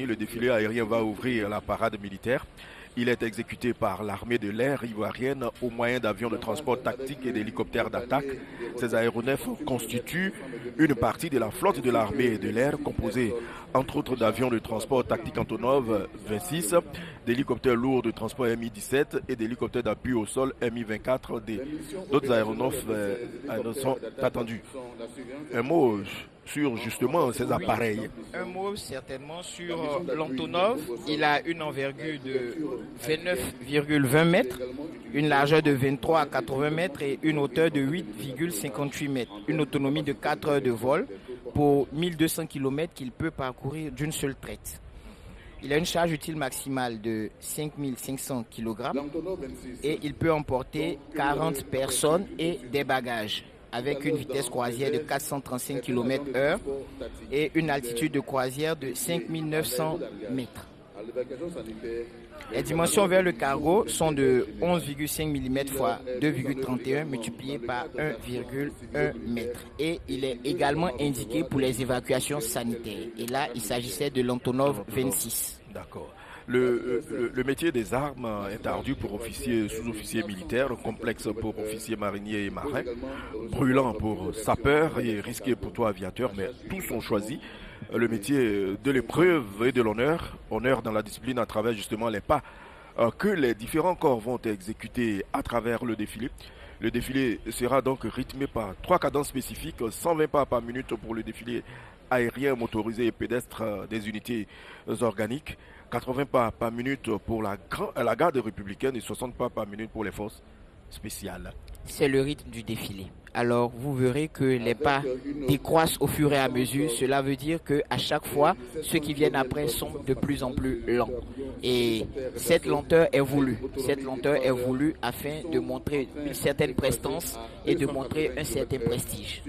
cérémonie, le défilé aérien va ouvrir la parade militaire. Il est exécuté par l'armée de l'air ivoirienne au moyen d'avions de transport tactique et d'hélicoptères d'attaque. Ces aéronefs constituent une partie de la flotte de l'armée de l'air composée entre autres d'avions de transport tactique Antonov 26, d'hélicoptères lourds de transport Mi-17 et d'hélicoptères d'appui au sol Mi-24D. D'autres aéronefs sont attendus. Un mot sur justement ces appareils. Un mot certainement sur l'Antonov. Il a une envergure de 29,20 mètres, une largeur de 23 à 80 mètres et une hauteur de 8,58 mètres. Une autonomie de 4 heures de vol pour 1200 km qu'il peut parcourir d'une seule traite. Il a une charge utile maximale de 5500 kg et il peut emporter 40 personnes et des bagages, avec une vitesse croisière de 435 km/h et une altitude de croisière de 5900 mètres. Les dimensions vers le cargo sont de 11,5 mm x 2,31 multiplié par 1,1 m. Et il est également indiqué pour les évacuations sanitaires. Et là, il s'agissait de l'Antonov 26. D'accord. Le métier des armes est ardu pour officiers, sous-officiers militaires, complexe pour officiers mariniers et marins, brûlant pour sapeurs et risqué pour toi aviateur, mais tous ont choisi le métier de l'épreuve et de l'honneur, honneur dans la discipline à travers justement les pas que les différents corps vont exécuter à travers le défilé. Le défilé sera donc rythmé par 3 cadences spécifiques, 120 pas par minute pour le défilé aérien, motorisé et pédestre des unités organiques, 80 pas par minute pour la garde républicaine et 60 pas par minute pour les forces spéciales. C'est le rythme du défilé. Alors vous verrez que les pas décroissent au fur et à mesure. Cela veut dire qu'à chaque fois, ceux qui viennent après sont de plus en plus lents. Et cette lenteur est voulue. Cette lenteur est voulue afin de montrer une certaine prestance et de montrer un certain prestige.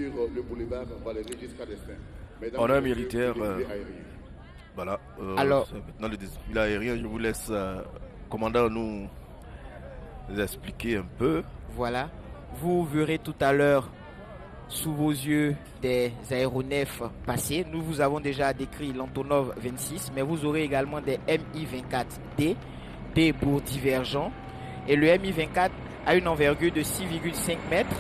Honneur militaire, voilà. Alors, maintenant le défilé aérien, je vous laisse, commandant, nous expliquer un peu. Voilà. Vous verrez tout à l'heure sous vos yeux des aéronefs passer. Nous vous avons déjà décrit l'Antonov 26, mais vous aurez également des Mi-24D, P pour divergent. Et le Mi-24 a une envergure de 6,5 mètres,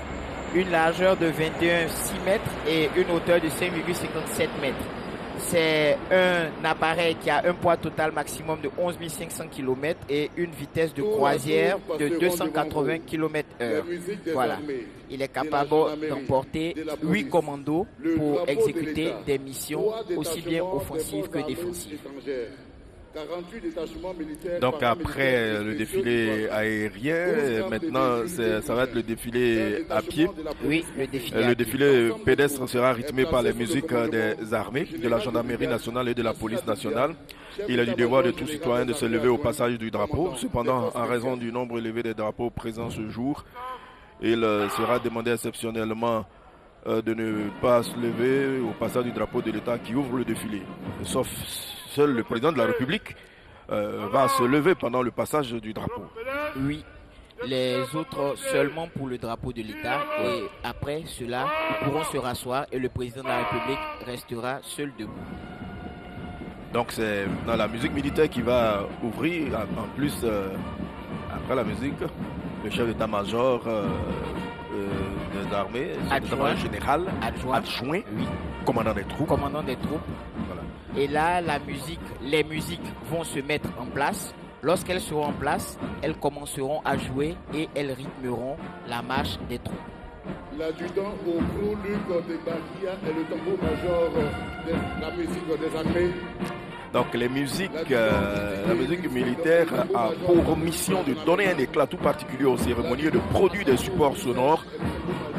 une largeur de 21,6 mètres et une hauteur de 5,57 mètres. C'est un appareil qui a un poids total maximum de 11 500 km et une vitesse de croisière de 280 km/h. Voilà. Il est capable d'emporter 8 commandos pour exécuter des missions aussi bien offensives que défensives. Donc après le défilé aérien, maintenant ça va être le défilé à pied. Oui, le défilé pédestre sera rythmé par les musiques des armées, de la gendarmerie nationale et de la police nationale. Il est du devoir de tout citoyen de se lever au passage du drapeau. Cependant, en raison du nombre élevé des drapeaux présents ce jour, il sera demandé exceptionnellement de ne pas se lever au passage du drapeau de l'État qui ouvre le défilé. Sauf seul le président de la République va se lever pendant le passage du drapeau. Oui, les autres seulement pour le drapeau de l'État. Et après cela, ils pourront se rasseoir et le président de la République restera seul debout. Donc c'est dans la musique militaire qui va ouvrir. En plus, après la musique, le chef d'état-major des armées, le général adjoint, oui, commandant des troupes. Voilà. Et là, les musiques vont se mettre en place. Lorsqu'elles seront en place, elles commenceront à jouer et elles rythmeront la marche des troupes. L'adjudant au gros Luc de Bakia est le tambour-major de la musique des armées. Donc la musique militaire a pour mission de donner un éclat tout particulier aux cérémonies et de produire des supports sonores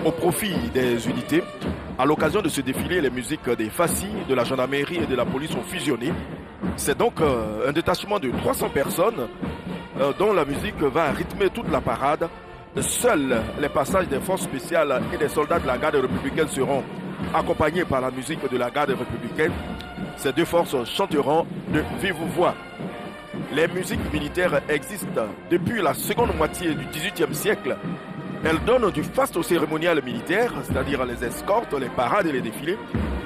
au profit des unités. À l'occasion de ce défilé, les musiques des FACI, de la gendarmerie et de la police ont fusionné. C'est donc un détachement de 300 personnes dont la musique va rythmer toute la parade. Seuls les passages des forces spéciales et des soldats de la garde républicaine seront accompagnés par la musique de la garde républicaine. Ces deux forces chanteront de vive voix. Les musiques militaires existent depuis la seconde moitié du XVIIIe siècle. Elles donnent du faste au cérémonial militaire, c'est-à-dire les escortes, les parades et les défilés,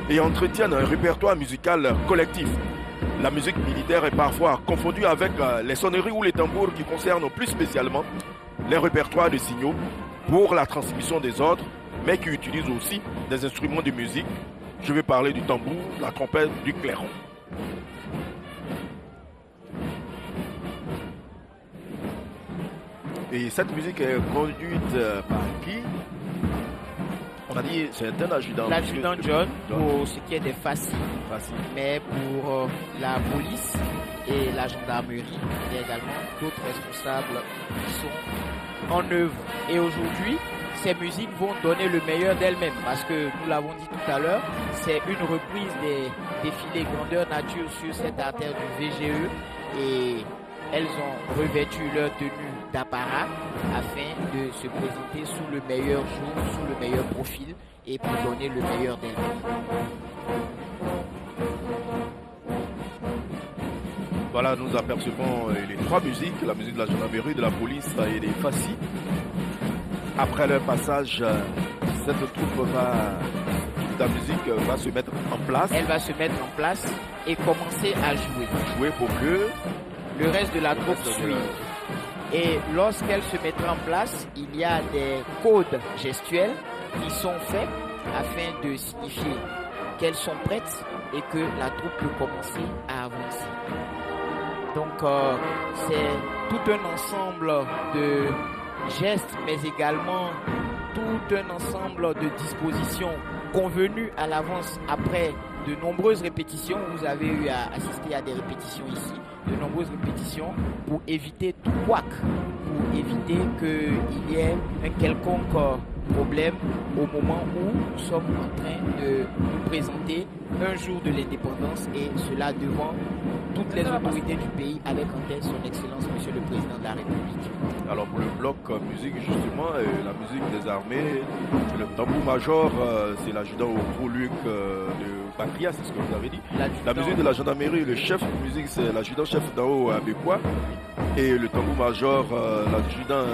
et entretiennent un répertoire musical collectif. La musique militaire est parfois confondue avec les sonneries ou les tambours qui concernent plus spécialement les répertoires de signaux pour la transmission des ordres, mais qui utilisent aussi des instruments de musique. Je vais parler du tambour, la trompette, du clairon. Et cette musique est conduite par qui? On a dit c'est un adjudant. L'adjudant John pour ce qui est des fascis. Mais pour la police et la gendarmerie, il y a également d'autres responsables qui sont en œuvre. Et aujourd'hui, ces musiques vont donner le meilleur d'elles-mêmes parce que nous l'avons dit tout à l'heure, c'est une reprise des défilés grandeur nature sur cette artère du VGE et elles ont revêtu leur tenue d'apparat afin de se présenter sous le meilleur jour, sous le meilleur profil et pour donner le meilleur d'elles-mêmes. Voilà, nous apercevons les trois musiques, la musique de la gendarmerie, de la police et des fascis. Après leur passage, cette troupe la musique va se mettre en place. Elle va se mettre en place et commencer à jouer. Jouer pour que le reste de la troupe suive. Et lorsqu'elle se mettra en place, il y a des codes gestuels qui sont faits afin de signifier qu'elles sont prêtes et que la troupe peut commencer à avancer. Donc c'est tout un ensemble de gestes, mais également tout un ensemble de dispositions convenues à l'avance après de nombreuses répétitions. Vous avez eu à assister à des répétitions ici, de nombreuses répétitions pour éviter tout couac, pour éviter qu'il y ait un quelconque problème au moment où nous sommes en train de nous présenter un jour de l'indépendance et cela devant toutes les autorités du pays avec en tête son Excellence Monsieur le Président de la République. Alors pour le bloc musique justement, la musique des armées, le tambour-major, c'est l'adjudant au gros Luc de Bakria, c'est ce que vous avez dit. La musique de la gendarmerie, le chef de musique, c'est l'adjudant-chef d'en haut à Bécois. Et le tambour-major, l'adjudant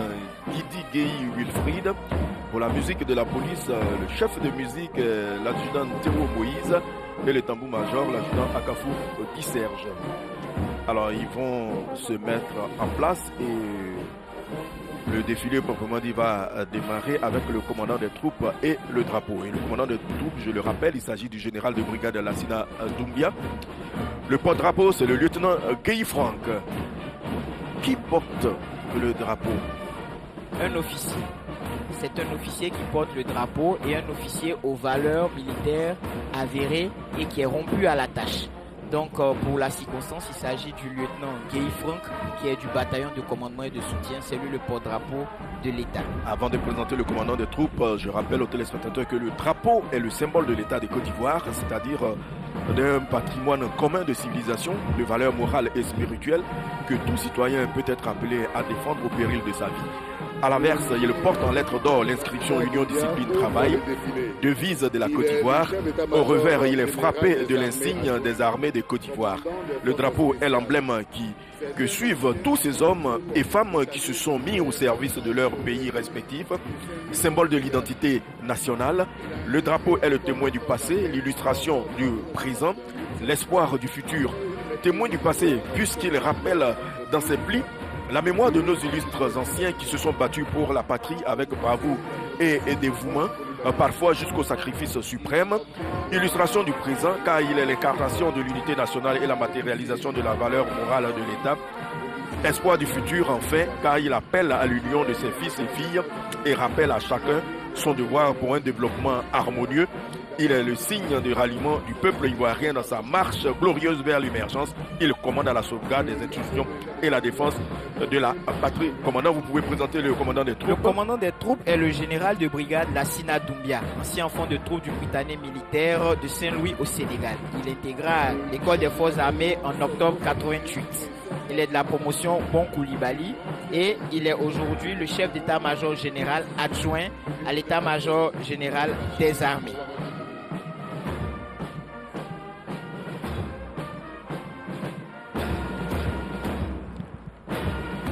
Guidi Guéhi Wilfried. Pour la musique de la police, le chef de musique, l'adjudant Théo Moïse. Et le tambour-major, l'adjudant Akafou Guy Serge. Alors ils vont se mettre en place et le défilé proprement dit va démarrer avec le commandant des troupes et le drapeau. Et le commandant des troupes, je le rappelle, il s'agit du général de brigade Lassina Doumbia. Le porte-drapeau, c'est le lieutenant Guy Franck. Qui porte le drapeau? Un officier. C'est un officier qui porte le drapeau et un officier aux valeurs militaires avérées et qui est rompu à la tâche. Donc pour la circonstance, il s'agit du lieutenant Guy Franck qui est du bataillon de commandement et de soutien. C'est lui le porte-drapeau de l'État. Avant de présenter le commandant des troupes, je rappelle aux téléspectateurs que le drapeau est le symbole de l'État de Côte d'Ivoire, c'est-à-dire d'un patrimoine commun de civilisation, de valeurs morales et spirituelles que tout citoyen peut être appelé à défendre au péril de sa vie. À l'inverse, il porte en lettres d'or l'inscription Union Discipline Travail, devise de la Côte d'Ivoire. Au revers, il est frappé de l'insigne des armées de Côte d'Ivoire. Le drapeau est l'emblème que suivent tous ces hommes et femmes qui se sont mis au service de leur pays respectif, symbole de l'identité nationale. Le drapeau est le témoin du passé, l'illustration du présent, l'espoir du futur. Témoin du passé, puisqu'il rappelle dans ses plis la mémoire de nos illustres anciens qui se sont battus pour la patrie avec bravoure et dévouement, parfois jusqu'au sacrifice suprême. Illustration du présent, car il est l'incarnation de l'unité nationale et la matérialisation de la valeur morale de l'État. Espoir du futur, enfin, car il appelle à l'union de ses fils et filles et rappelle à chacun son devoir pour un développement harmonieux. Il est le signe de ralliement du peuple ivoirien dans sa marche glorieuse vers l'émergence. Il commande à la sauvegarde des institutions et la défense de la patrie. Commandant, vous pouvez présenter le commandant des troupes. Le commandant des troupes est le général de brigade Lassina Doumbia, ancien enfant de troupe du Britannique militaire de Saint-Louis au Sénégal. Il intégra l'école des forces armées en octobre 88. Il est de la promotion Bon Koulibaly et il est aujourd'hui le chef d'état-major général adjoint à l'état-major général des armées.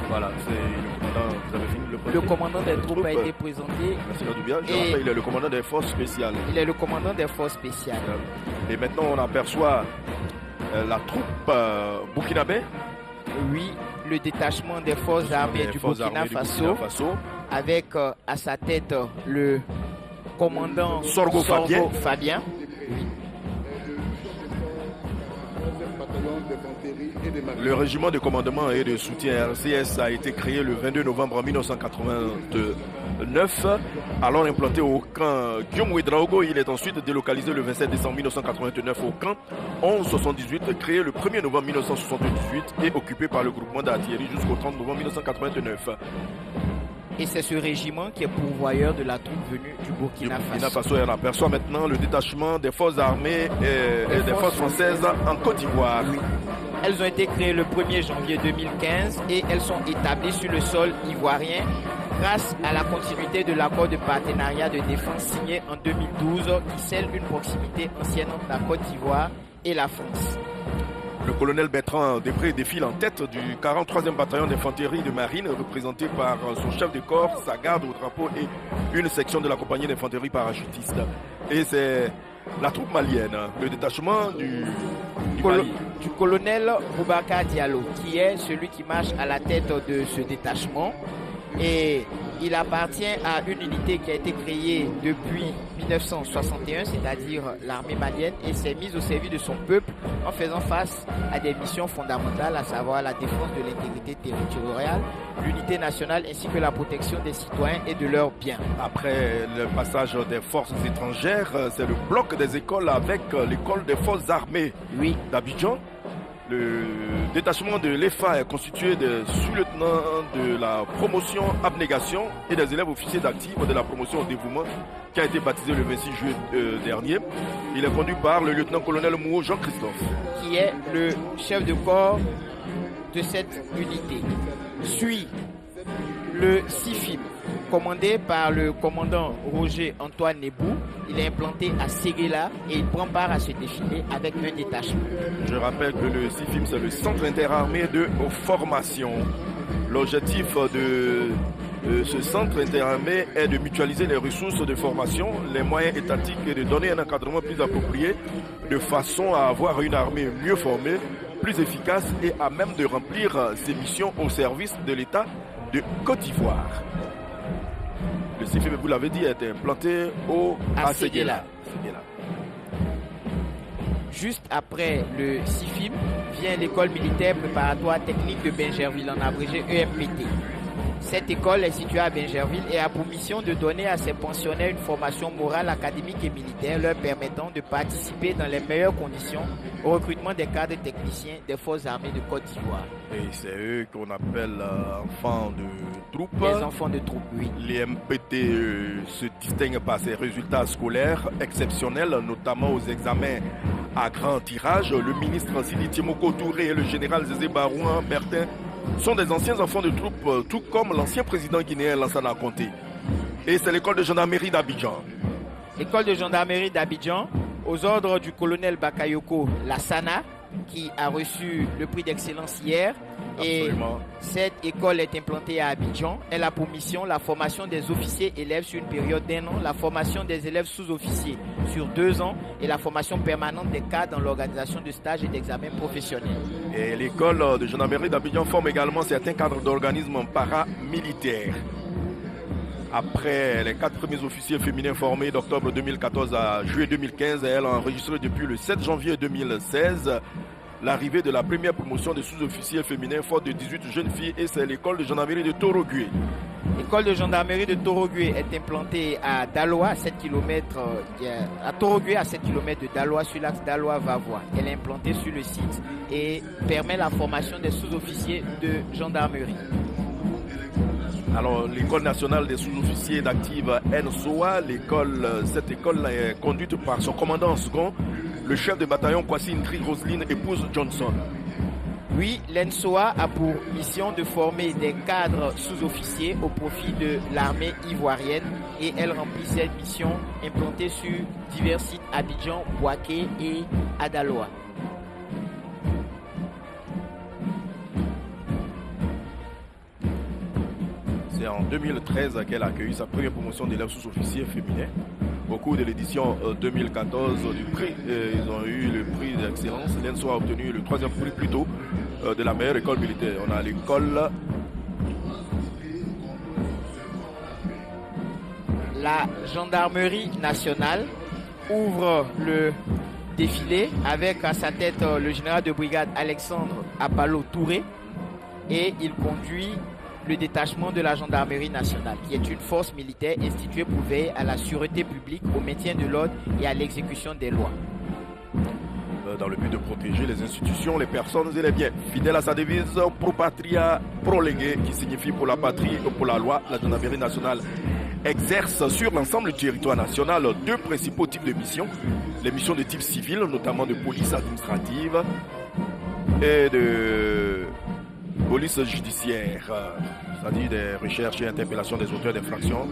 Voilà, c'est le commandant, vous avez fini le commandant des troupes a été présenté. Merci Doubia. Je rappelle, il est le commandant des forces spéciales. Il est le commandant des forces spéciales. Et maintenant, on aperçoit la troupe burkinabé. Oui, le détachement des forces armées du Burkina Faso, avec à sa tête le commandant Sorgo Fabien. Oui. Le régiment de commandement et de soutien RCS a été créé le 22 novembre 1989. Alors implanté au camp Guillaume Ouedraogo, il est ensuite délocalisé le 27 décembre 1989 au camp 1178, créé le 1er novembre 1978 et occupé par le groupement d'artillerie jusqu'au 30 novembre 1989. Et c'est ce régiment qui est pourvoyeur de la troupe venue du Burkina Faso. Elle aperçoit maintenant le détachement des forces armées et des forces françaises en Côte d'Ivoire. Oui. Elles ont été créées le 1er janvier 2015 et elles sont établies sur le sol ivoirien grâce à la continuité de l'accord de partenariat de défense signé en 2012 qui scelle une proximité ancienne entre la Côte d'Ivoire et la France. Le colonel Bertrand Després défile en tête du 43e bataillon d'infanterie de marine, représenté par son chef de corps, sa garde au drapeau et une section de la compagnie d'infanterie parachutiste. Et c'est la troupe malienne, le détachement du colonel Boubacar Diallo, qui est celui qui marche à la tête de ce détachement. Et il appartient à une unité qui a été créée depuis 1961, c'est-à-dire l'armée malienne, et s'est mise au service de son peuple en faisant face à des missions fondamentales, à savoir la défense de l'intégrité territoriale, l'unité nationale ainsi que la protection des citoyens et de leurs biens. Après le passage des forces étrangères, c'est le bloc des écoles avec l'école des forces armées d'Abidjan. Le détachement de l'EFA est constitué des sous-lieutenants de la promotion abnégation et des élèves officiers d'actifs de la promotion au dévouement qui a été baptisé le 26 juillet dernier. Il est conduit par le lieutenant-colonel Mouo Jean-Christophe, qui est le chef de corps de cette unité. Suit le CIFIM, commandé par le commandant Roger Antoine Nebou. Il est implanté à Séguéla et il prend part à ce défilé avec un détachement. Je rappelle que le CIFIM, c'est le Centre interarmé de formation. L'objectif de ce centre interarmé est de mutualiser les ressources de formation, les moyens étatiques et de donner un encadrement plus approprié de façon à avoir une armée mieux formée, plus efficace et à même de remplir ses missions au service de l'État de Côte d'Ivoire. Le CIFIM, vous l'avez dit, a été implanté à Séguéla. Juste après le CIFIM vient l'école militaire préparatoire technique de Bingerville, en abrégé EMPT. Cette école est située à Bingerville et a pour mission de donner à ses pensionnaires une formation morale, académique et militaire leur permettant de participer dans les meilleures conditions au recrutement des cadres techniciens des forces armées de Côte d'Ivoire. Et c'est eux qu'on appelle enfants de troupe. Les enfants de troupe, oui. Les MPT se distinguent par ses résultats scolaires exceptionnels, notamment aux examens à grand tirage. Le ministre Sidi Timoko Touré et le général Zézé Barouin Bertin sont des anciens enfants de troupe, tout comme l'ancien président guinéen Lansana Conté. Et c'est l'école de gendarmerie d'Abidjan. L'école de gendarmerie d'Abidjan, aux ordres du colonel Bakayoko Lassana, qui a reçu le prix d'excellence hier. Absolument. Et cette école est implantée à Abidjan. Elle a pour mission la formation des officiers élèves sur une période d'1 an, la formation des élèves sous-officiers sur 2 ans et la formation permanente des cadres dans l'organisation de stages et d'examens professionnels. Et l'école de gendarmerie d'Abidjan forme également certains cadres d'organismes paramilitaires. Après les 4 premiers officiers féminins formés d'octobre 2014 à juillet 2015, elle a enregistré depuis le 7 janvier 2016 l'arrivée de la première promotion de sous-officiers féminins forte de 18 jeunes filles, et c'est l'école de gendarmerie de Torogué. L'école de gendarmerie de Torogué est implantée à Daloa, à 7 km, à Torogué, à 7 km de Daloa, sur l'axe Daloa-Vavois. Elle est implantée sur le site et permet la formation des sous-officiers de gendarmerie. Alors, l'école nationale des sous-officiers d'active NSOA, cette école est conduite par son commandant en second, le chef de bataillon Kwasi Nkri Roseline, épouse Johnson. Oui, l'ENSOA a pour mission de former des cadres sous-officiers au profit de l'armée ivoirienne et elle remplit cette mission implantée sur divers sites Abidjan, Bouaké et Adaloa. C'est en 2013 qu'elle a accueilli sa première promotion d'élèves sous-officiers féminins. Au cours de l'édition 2014 du prix, ils ont eu le prix d'excellence. L'ENSO a obtenu le 3e prix plutôt de la meilleure école militaire. On a l'école. La gendarmerie nationale ouvre le défilé avec à sa tête le général de brigade Alexandre Apalo Touré et il conduit le détachement de la gendarmerie nationale qui est une force militaire instituée pour veiller à la sûreté publique, au maintien de l'ordre et à l'exécution des lois. Dans le but de protéger les institutions, les personnes et les biens. Fidèle à sa devise Pro Patria, Pro Lege, qui signifie pour la patrie et pour la loi, la gendarmerie nationale exerce sur l'ensemble du territoire national 2 principaux types de missions. Les missions de type civil, notamment de police administrative et de police judiciaire, c'est-à-dire des recherches et interpellations des auteurs d'infractions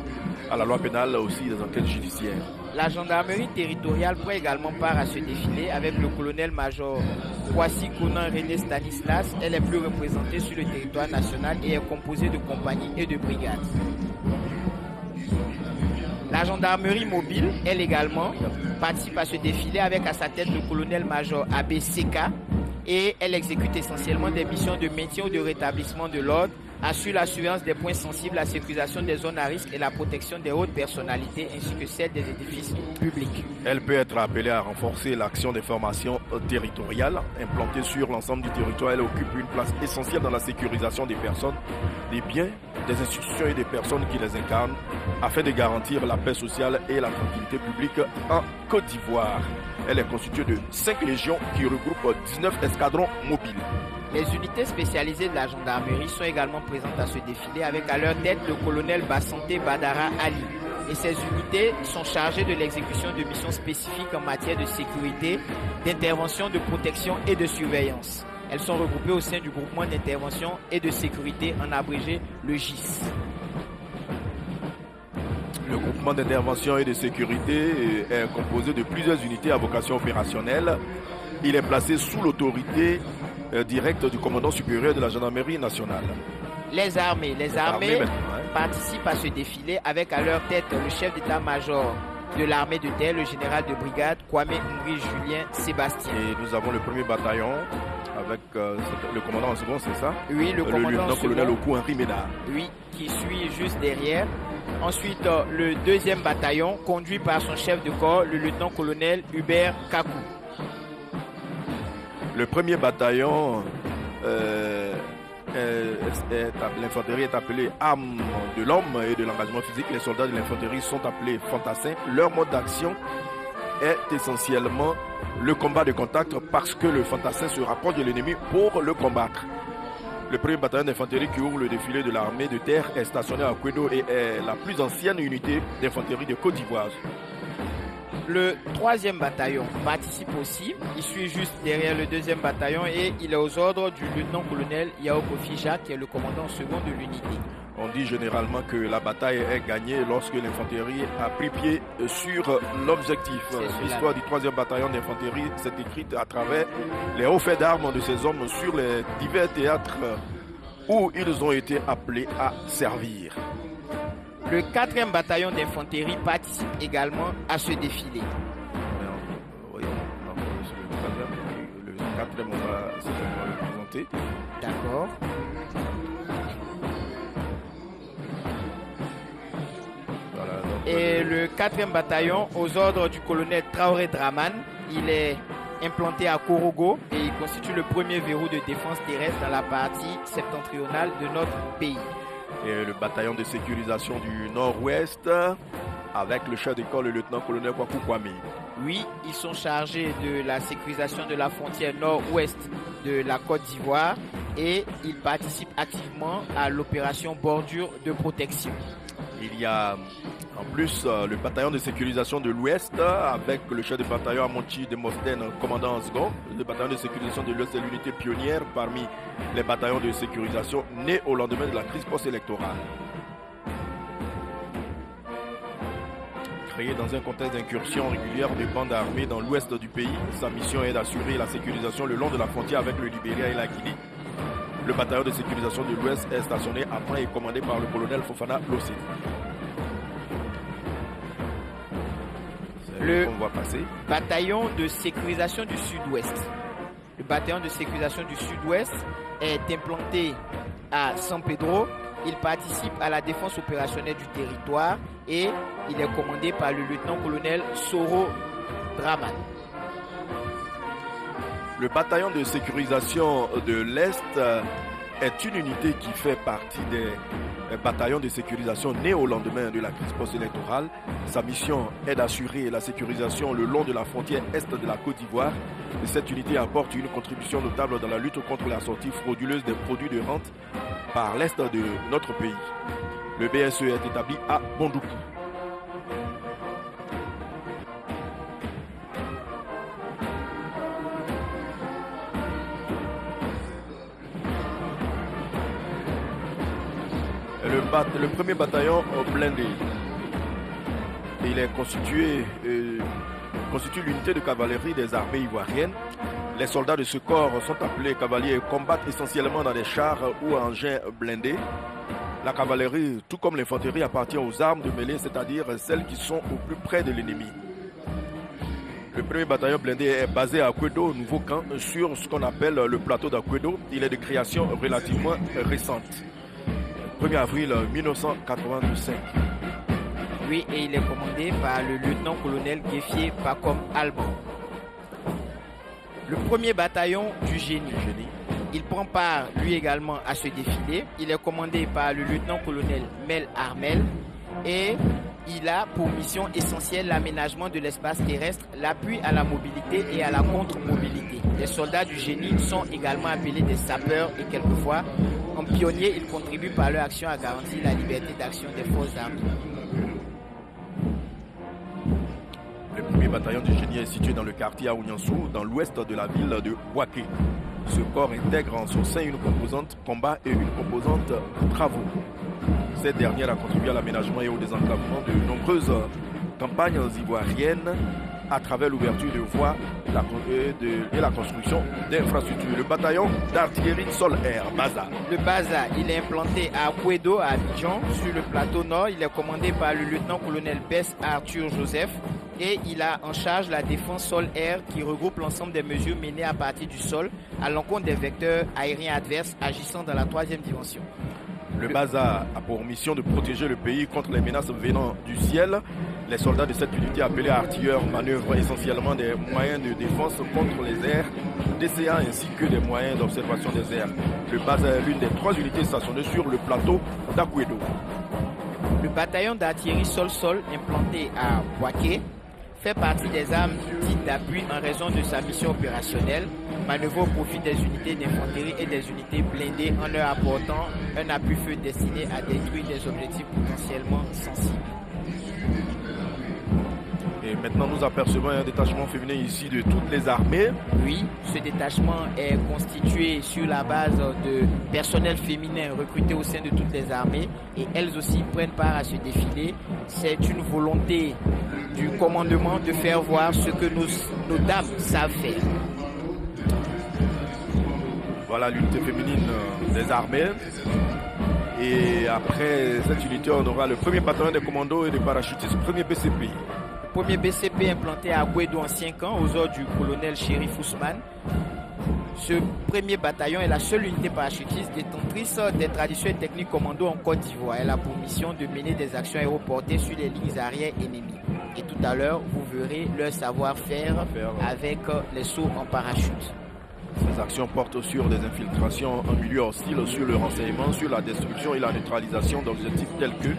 à la loi pénale, aussi des enquêtes judiciaires. La gendarmerie territoriale prend également part à ce défilé avec le colonel-major Kwasi Konan René Stanislas. Elle est plus représentée sur le territoire national et est composée de compagnies et de brigades. La gendarmerie mobile, elle également, participe à ce défilé avec à sa tête le colonel-major Abbé Seka et elle exécute essentiellement des missions de maintien ou de rétablissement de l'ordre, assure la surveillance des points sensibles, la sécurisation des zones à risque et la protection des hautes personnalités ainsi que celle des édifices publics. Elle peut être appelée à renforcer l'action des formations territoriales implantées sur l'ensemble du territoire. Elle occupe une place essentielle dans la sécurisation des personnes, des biens, des institutions et des personnes qui les incarnent afin de garantir la paix sociale et la tranquillité publique en Côte d'Ivoire. Elle est constituée de 5 légions qui regroupent 19 escadrons mobiles. Les unités spécialisées de la gendarmerie sont également présentes à ce défilé avec à leur tête le colonel Bassanté Badara Ali. Et ces unités sont chargées de l'exécution de missions spécifiques en matière de sécurité, d'intervention, de protection et de surveillance. Elles sont regroupées au sein du groupement d'intervention et de sécurité, en abrégé le GIS. Le groupement d'intervention et de sécurité est composé de plusieurs unités à vocation opérationnelle. Il est placé sous l'autorité directe du commandant supérieur de la gendarmerie nationale. Les armées participent à ce défilé avec à leur tête le chef d'état-major de l'armée de terre, le général de brigade Kwame Ngri Julien Sébastien. Et nous avons le premier bataillon avec le commandant en second, c'est ça? Oui, le commandant lieutenant-colonel Oku Henri Ménard. Oui, qui suit juste derrière. Ensuite, le 2e bataillon, conduit par son chef de corps, le lieutenant-colonel Hubert Kakou. Le premier bataillon, l'infanterie est appelée arme de l'homme et de l'engagement physique. Les soldats de l'infanterie sont appelés fantassins. Leur mode d'action est essentiellement le combat de contact parce que le fantassin se rapproche de l'ennemi pour le combattre. Le premier bataillon d'infanterie qui ouvre le défilé de l'armée de terre est stationné à Kwedo et est la plus ancienne unité d'infanterie de Côte d'Ivoire. Le 3e bataillon participe aussi. Il suit juste derrière le 2e bataillon et il est aux ordres du lieutenant-colonel Yaoko Fija qui est le commandant second de l'unité. On dit généralement que la bataille est gagnée lorsque l'infanterie a pris pied sur l'objectif. L'histoire du 3e bataillon d'infanterie s'est écrite à travers les hauts faits d'armes de ces hommes sur les divers théâtres où ils ont été appelés à servir. Le 4e bataillon d'infanterie participe également à ce défilé. Oui, le 4e, on va certainement le présenter. D'accord. Voilà, et le 4e bataillon, aux ordres du colonel Traoré Draman, il est implanté à Korogo et il constitue le premier verrou de défense terrestre dans la partie septentrionale de notre pays. Et le bataillon de sécurisation du Nord-Ouest avec le chef d'école, le lieutenant-colonel Kwaku Kwame. Oui, ils sont chargés de la sécurisation de la frontière nord-ouest de la Côte d'Ivoire et ils participent activement à l'opération bordure de protection. Il y a en plus le bataillon de sécurisation de l'Ouest avec le chef de bataillon Amonchi de Mostène, commandant en second. Le bataillon de sécurisation de l'Ouest est l'unité pionnière parmi les bataillons de sécurisation nés au lendemain de la crise post-électorale. Créé dans un contexte d'incursion régulière des bandes armées dans l'ouest du pays, sa mission est d'assurer la sécurisation le long de la frontière avec le Libéria et la Guinée. Le bataillon de sécurisation de l'Ouest est stationné à Pan et commandé par le colonel Fofana Lossé. Le qu'on voit passer. bataillon de sécurisation du Sud-Ouest. Le bataillon de sécurisation du Sud-Ouest est implanté à San Pedro. Il participe à la défense opérationnelle du territoire et il est commandé par le lieutenant-colonel Soro Draman. Le bataillon de sécurisation de l'Est est une unité qui fait partie des bataillons de sécurisation nés au lendemain de la crise post-électorale. Sa mission est d'assurer la sécurisation le long de la frontière est de la Côte d'Ivoire. Et cette unité apporte une contribution notable dans la lutte contre la sortie frauduleuse des produits de rente par l'Est de notre pays. Le BSE est établi à Bondoukou. Le premier bataillon blindé. Il est constitue l'unité de cavalerie des armées ivoiriennes. Les soldats de ce corps sont appelés cavaliers et combattent essentiellement dans des chars ou engins blindés. La cavalerie, tout comme l'infanterie, appartient aux armes de mêlée, c'est-à-dire celles qui sont au plus près de l'ennemi. Le premier bataillon blindé est basé à Akwedo, nouveau camp, sur ce qu'on appelle le plateau d'Akwedo. Il est de création relativement récente. 1er avril 1985. Oui, et il est commandé par le lieutenant-colonel Gueffier Pacom Alban. Le premier bataillon du génie. Il prend part lui également à ce défilé. Il est commandé par le lieutenant-colonel Mel Armel et il a pour mission essentielle l'aménagement de l'espace terrestre, l'appui à la mobilité et à la contre-mobilité. Les soldats du génie sont également appelés des sapeurs et quelquefois, en pionniers, ils contribuent par leur action à garantir la liberté d'action des forces armées. Le premier bataillon du génie est situé dans le quartier Aouniansou, dans l'ouest de la ville de Ouaké. Ce corps intègre en son sein une composante combat et une composante travaux. Cette dernière a contribué à l'aménagement et au désenclavement de nombreuses campagnes ivoiriennes à travers l'ouverture de voies et la construction d'infrastructures. Le bataillon d'artillerie sol-air, BASA. Le BASA, il est implanté à Akwedo, à Abidjan, sur le plateau nord. Il est commandé par le lieutenant-colonel Bess Arthur Joseph et il a en charge la défense sol-air qui regroupe l'ensemble des mesures menées à partir du sol à l'encontre des vecteurs aériens adverses agissant dans la 3e dimension. Le BASA a pour mission de protéger le pays contre les menaces venant du ciel. Les soldats de cette unité appelés artilleurs manœuvrent essentiellement des moyens de défense contre les airs, DCA ainsi que des moyens d'observation des airs. Le BASA est l'une des 3 unités stationnées sur le plateau d'Akwedo. Le bataillon d'artillerie sol-sol implanté à Ouaké fait partie des armes dites d'appui en raison de sa mission opérationnelle, manœuvre au profit des unités d'infanterie et des unités blindées en leur apportant un appui-feu destiné à détruire des objectifs potentiellement sensibles. Et maintenant, nous apercevons un détachement féminin ici de toutes les armées. Oui, ce détachement est constitué sur la base de personnel féminin recruté au sein de toutes les armées et elles aussi prennent part à ce défilé. C'est une volonté du commandement de faire voir ce que nos dames savent faire. Voilà l'unité féminine des armées. Et après cette unité, on aura le premier bataillon des commandos et des parachutistes, premier BCP. Le premier BCP implanté à Akwedo en 5 ans aux ordres du colonel Chérif Ousmane. Ce premier bataillon est la seule unité parachutiste détentrice des traditions et techniques commando en Côte d'Ivoire. Elle a pour mission de mener des actions aéroportées sur les lignes arrières ennemies. Et tout à l'heure, vous verrez leur savoir-faire avec les sauts en parachute. Ces actions portent sur des infiltrations en milieu hostile, sur le renseignement, sur la destruction et la neutralisation d'objectifs tels que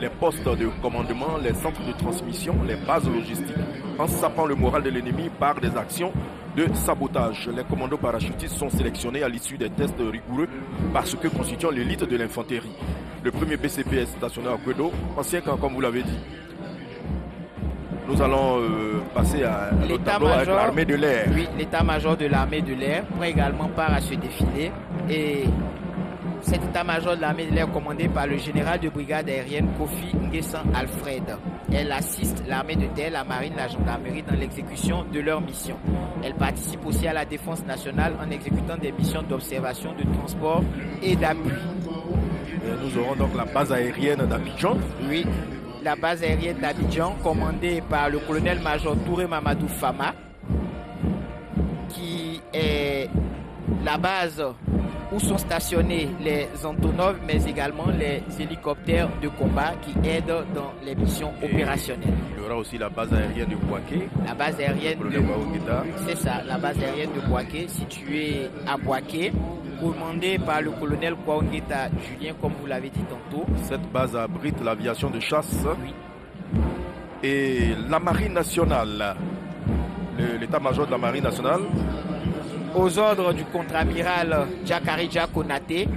les postes de commandement, les centres de transmission, les bases logistiques, en sapant le moral de l'ennemi par des actions de sabotage. Les commandos parachutistes sont sélectionnés à l'issue des tests rigoureux parce que constituant l'élite de l'infanterie. Le premier BCP est stationné à Akwedo, en 5 ans, comme vous l'avez dit. Nous allons passer à l'armée de l'air. Oui, l'état-major de l'armée de l'air prend également part à ce défilé. Et cet état-major de l'armée de l'air commandé par le général de brigade aérienne Kofi Nguessan Alfred. Elle assiste l'armée de terre, la marine, la gendarmerie dans l'exécution de leurs missions. Elle participe aussi à la défense nationale en exécutant des missions d'observation, de transport et d'appui. Nous aurons donc la base aérienne d'Abidjan. Oui. la base aérienne d'Abidjan, commandée par le colonel-major Touré Mamadou Fama, qui est la base où sont stationnés les Antonov, mais également les hélicoptères de combat qui aident dans les missions opérationnelles. Il y aura aussi la base aérienne de Boaké. La base aérienne c'est ça, la base aérienne de Boaké, située à Boaké, commandée par le colonel Kwaongeta Julien, comme vous l'avez dit tantôt. Cette base abrite l'aviation de chasse. Oui. Et la Marine nationale, l'état-major de la Marine nationale, aux ordres du contre-amiral Djakarija Konaté,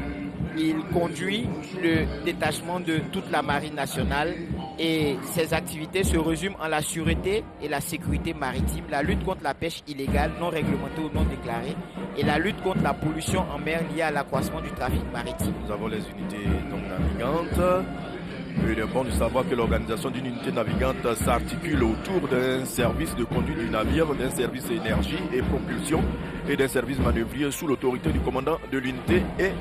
il conduit le détachement de toute la Marine nationale et ses activités se résument en la sûreté et la sécurité maritime, la lutte contre la pêche illégale, non réglementée ou non déclarée et la lutte contre la pollution en mer liée à l'accroissement du trafic maritime. Nous avons les unités non navigantes. Il est bon de savoir que l'organisation d'une unité navigante s'articule autour d'un service de conduite du navire, d'un service énergie et propulsion et d'un service manœuvrier sous l'autorité du commandant de l'unité. Et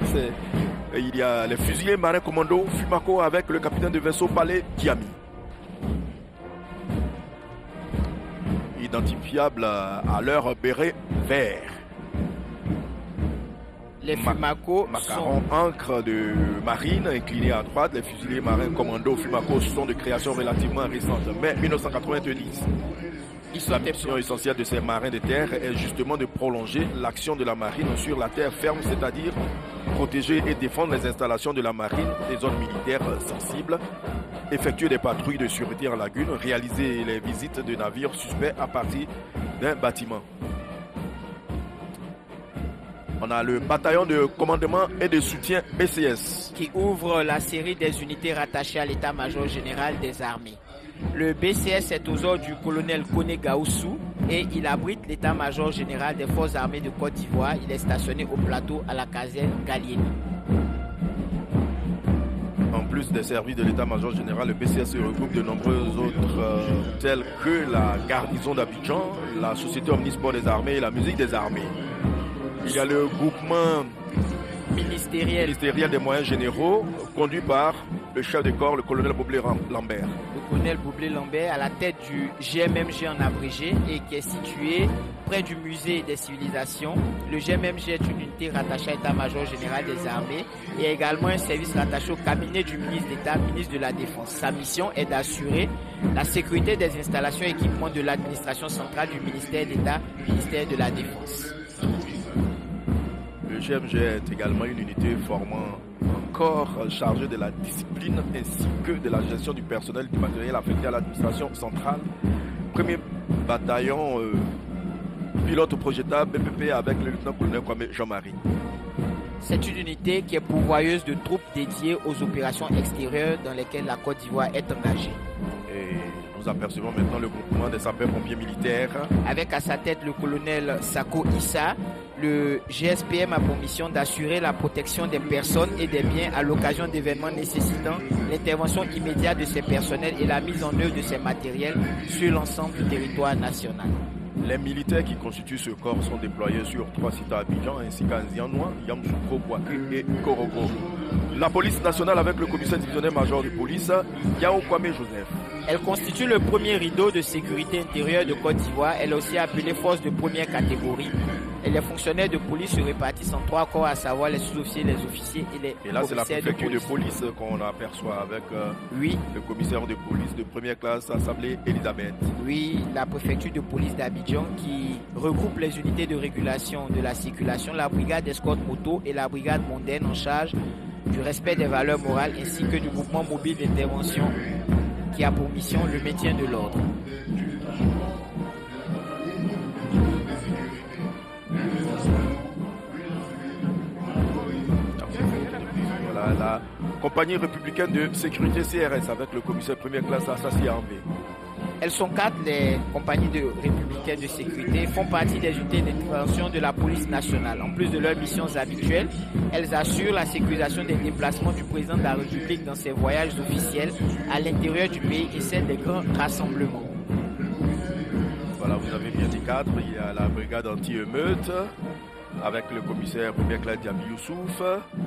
il y a les fusiliers marins commando Fumako avec le capitaine de vaisseau Palais Diami. Identifiable à leur béret vert. Les Fumako macaron encre de marine incliné à droite. Les fusiliers marins commando Fumako sont de création relativement récente, mai 1990. La mission essentielle de ces marins de terre est justement de prolonger l'action de la marine sur la terre ferme, c'est-à-dire protéger et défendre les installations de la marine, des zones militaires sensibles, effectuer des patrouilles de sûreté en lagune, réaliser les visites de navires suspects à partir d'un bâtiment. On a le bataillon de commandement et de soutien BCS qui ouvre la série des unités rattachées à l'état-major général des armées. Le BCS est aux ordres du colonel Kone Gaoussou et il abrite l'état-major général des forces armées de Côte d'Ivoire. Il est stationné au plateau à la caserne Galieni. En plus des services de l'état-major général, le BCS se regroupe de nombreux autres tels que la garnison d'Abidjan, la société omnisport des armées et la musique des armées. Il y a le groupement ministériel des moyens généraux conduit par le chef de corps, le colonel Boublé Lambert. Le colonel Boublé Lambert à la tête du GMMG en abrégé et qui est situé près du musée des civilisations. Le GMMG est une unité rattachée à l'état-major général des armées et également un service rattaché au cabinet du ministre d'État, ministre de la Défense. Sa mission est d'assurer la sécurité des installations et équipements de l'administration centrale du ministère d'État, ministère de la Défense. Le GMG est également une unité formant un corps chargé de la discipline ainsi que de la gestion du personnel et du matériel affecté à l'administration centrale. Premier bataillon pilote projetable BPP avec le lieutenant-colonel Kwame Jean-Marie. C'est une unité qui est pourvoyeuse de troupes dédiées aux opérations extérieures dans lesquelles la Côte d'Ivoire est engagée. Et nous apercevons maintenant le groupement des sapeurs-pompiers militaires. Avec à sa tête le colonel Sako Issa, le GSPM a pour mission d'assurer la protection des personnes et des biens à l'occasion d'événements nécessitant l'intervention immédiate de ces personnels et la mise en œuvre de ces matériels sur l'ensemble du territoire national. Les militaires qui constituent ce corps sont déployés sur 3 sites à Abidjan ainsi qu'à Nzianoua, Yamoussoukro, Boaké et Korogo. La police nationale avec le commissaire divisionnaire-major de police, Yao Kwame Joseph. Elle constitue le premier rideau de sécurité intérieure de Côte d'Ivoire. Elle est aussi appelée force de première catégorie. Et les fonctionnaires de police se répartissent en 3 corps, à savoir les sous-officiers, les officiers et les commissaires. Et là, c'est la préfecture de police qu'on aperçoit avec le commissaire de police de première classe, Assemblée Elisabeth. Oui, la préfecture de police d'Abidjan qui regroupe les unités de régulation de la circulation, la brigade d'escorte moto et la brigade mondaine en charge du respect des valeurs morales ainsi que du groupement mobile d'intervention qui a pour mission le maintien de l'ordre. Voilà la compagnie républicaine de sécurité CRS avec le commissaire première classe Assassi Harvey. Elles sont 4, les compagnies républicaines de sécurité, font partie des unités d'intervention de la police nationale. En plus de leurs missions habituelles, elles assurent la sécurisation des déplacements du président de la République dans ses voyages officiels à l'intérieur du pays et celle des grands rassemblements. Voilà, vous avez bien dit 4. Il y a la brigade anti-émeute, avec le commissaire Boubacar Diaby Youssouf.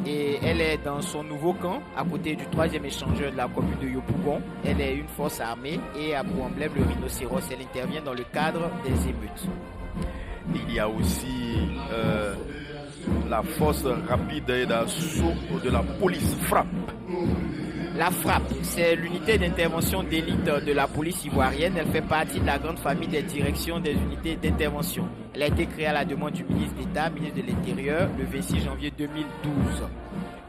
Et elle est dans son nouveau camp, à côté du 3e échangeur de la commune de Yopougon. Elle est une force armée et a pour emblème le rhinocéros. Elle intervient dans le cadre des émeutes. Il y a aussi la force rapide d'assaut de la police FRAPP. La FRAPP, c'est l'unité d'intervention d'élite de la police ivoirienne. Elle fait partie de la grande famille des directions des unités d'intervention. Elle a été créée à la demande du ministre d'État, ministre de l'Intérieur, le 26 janvier 2012.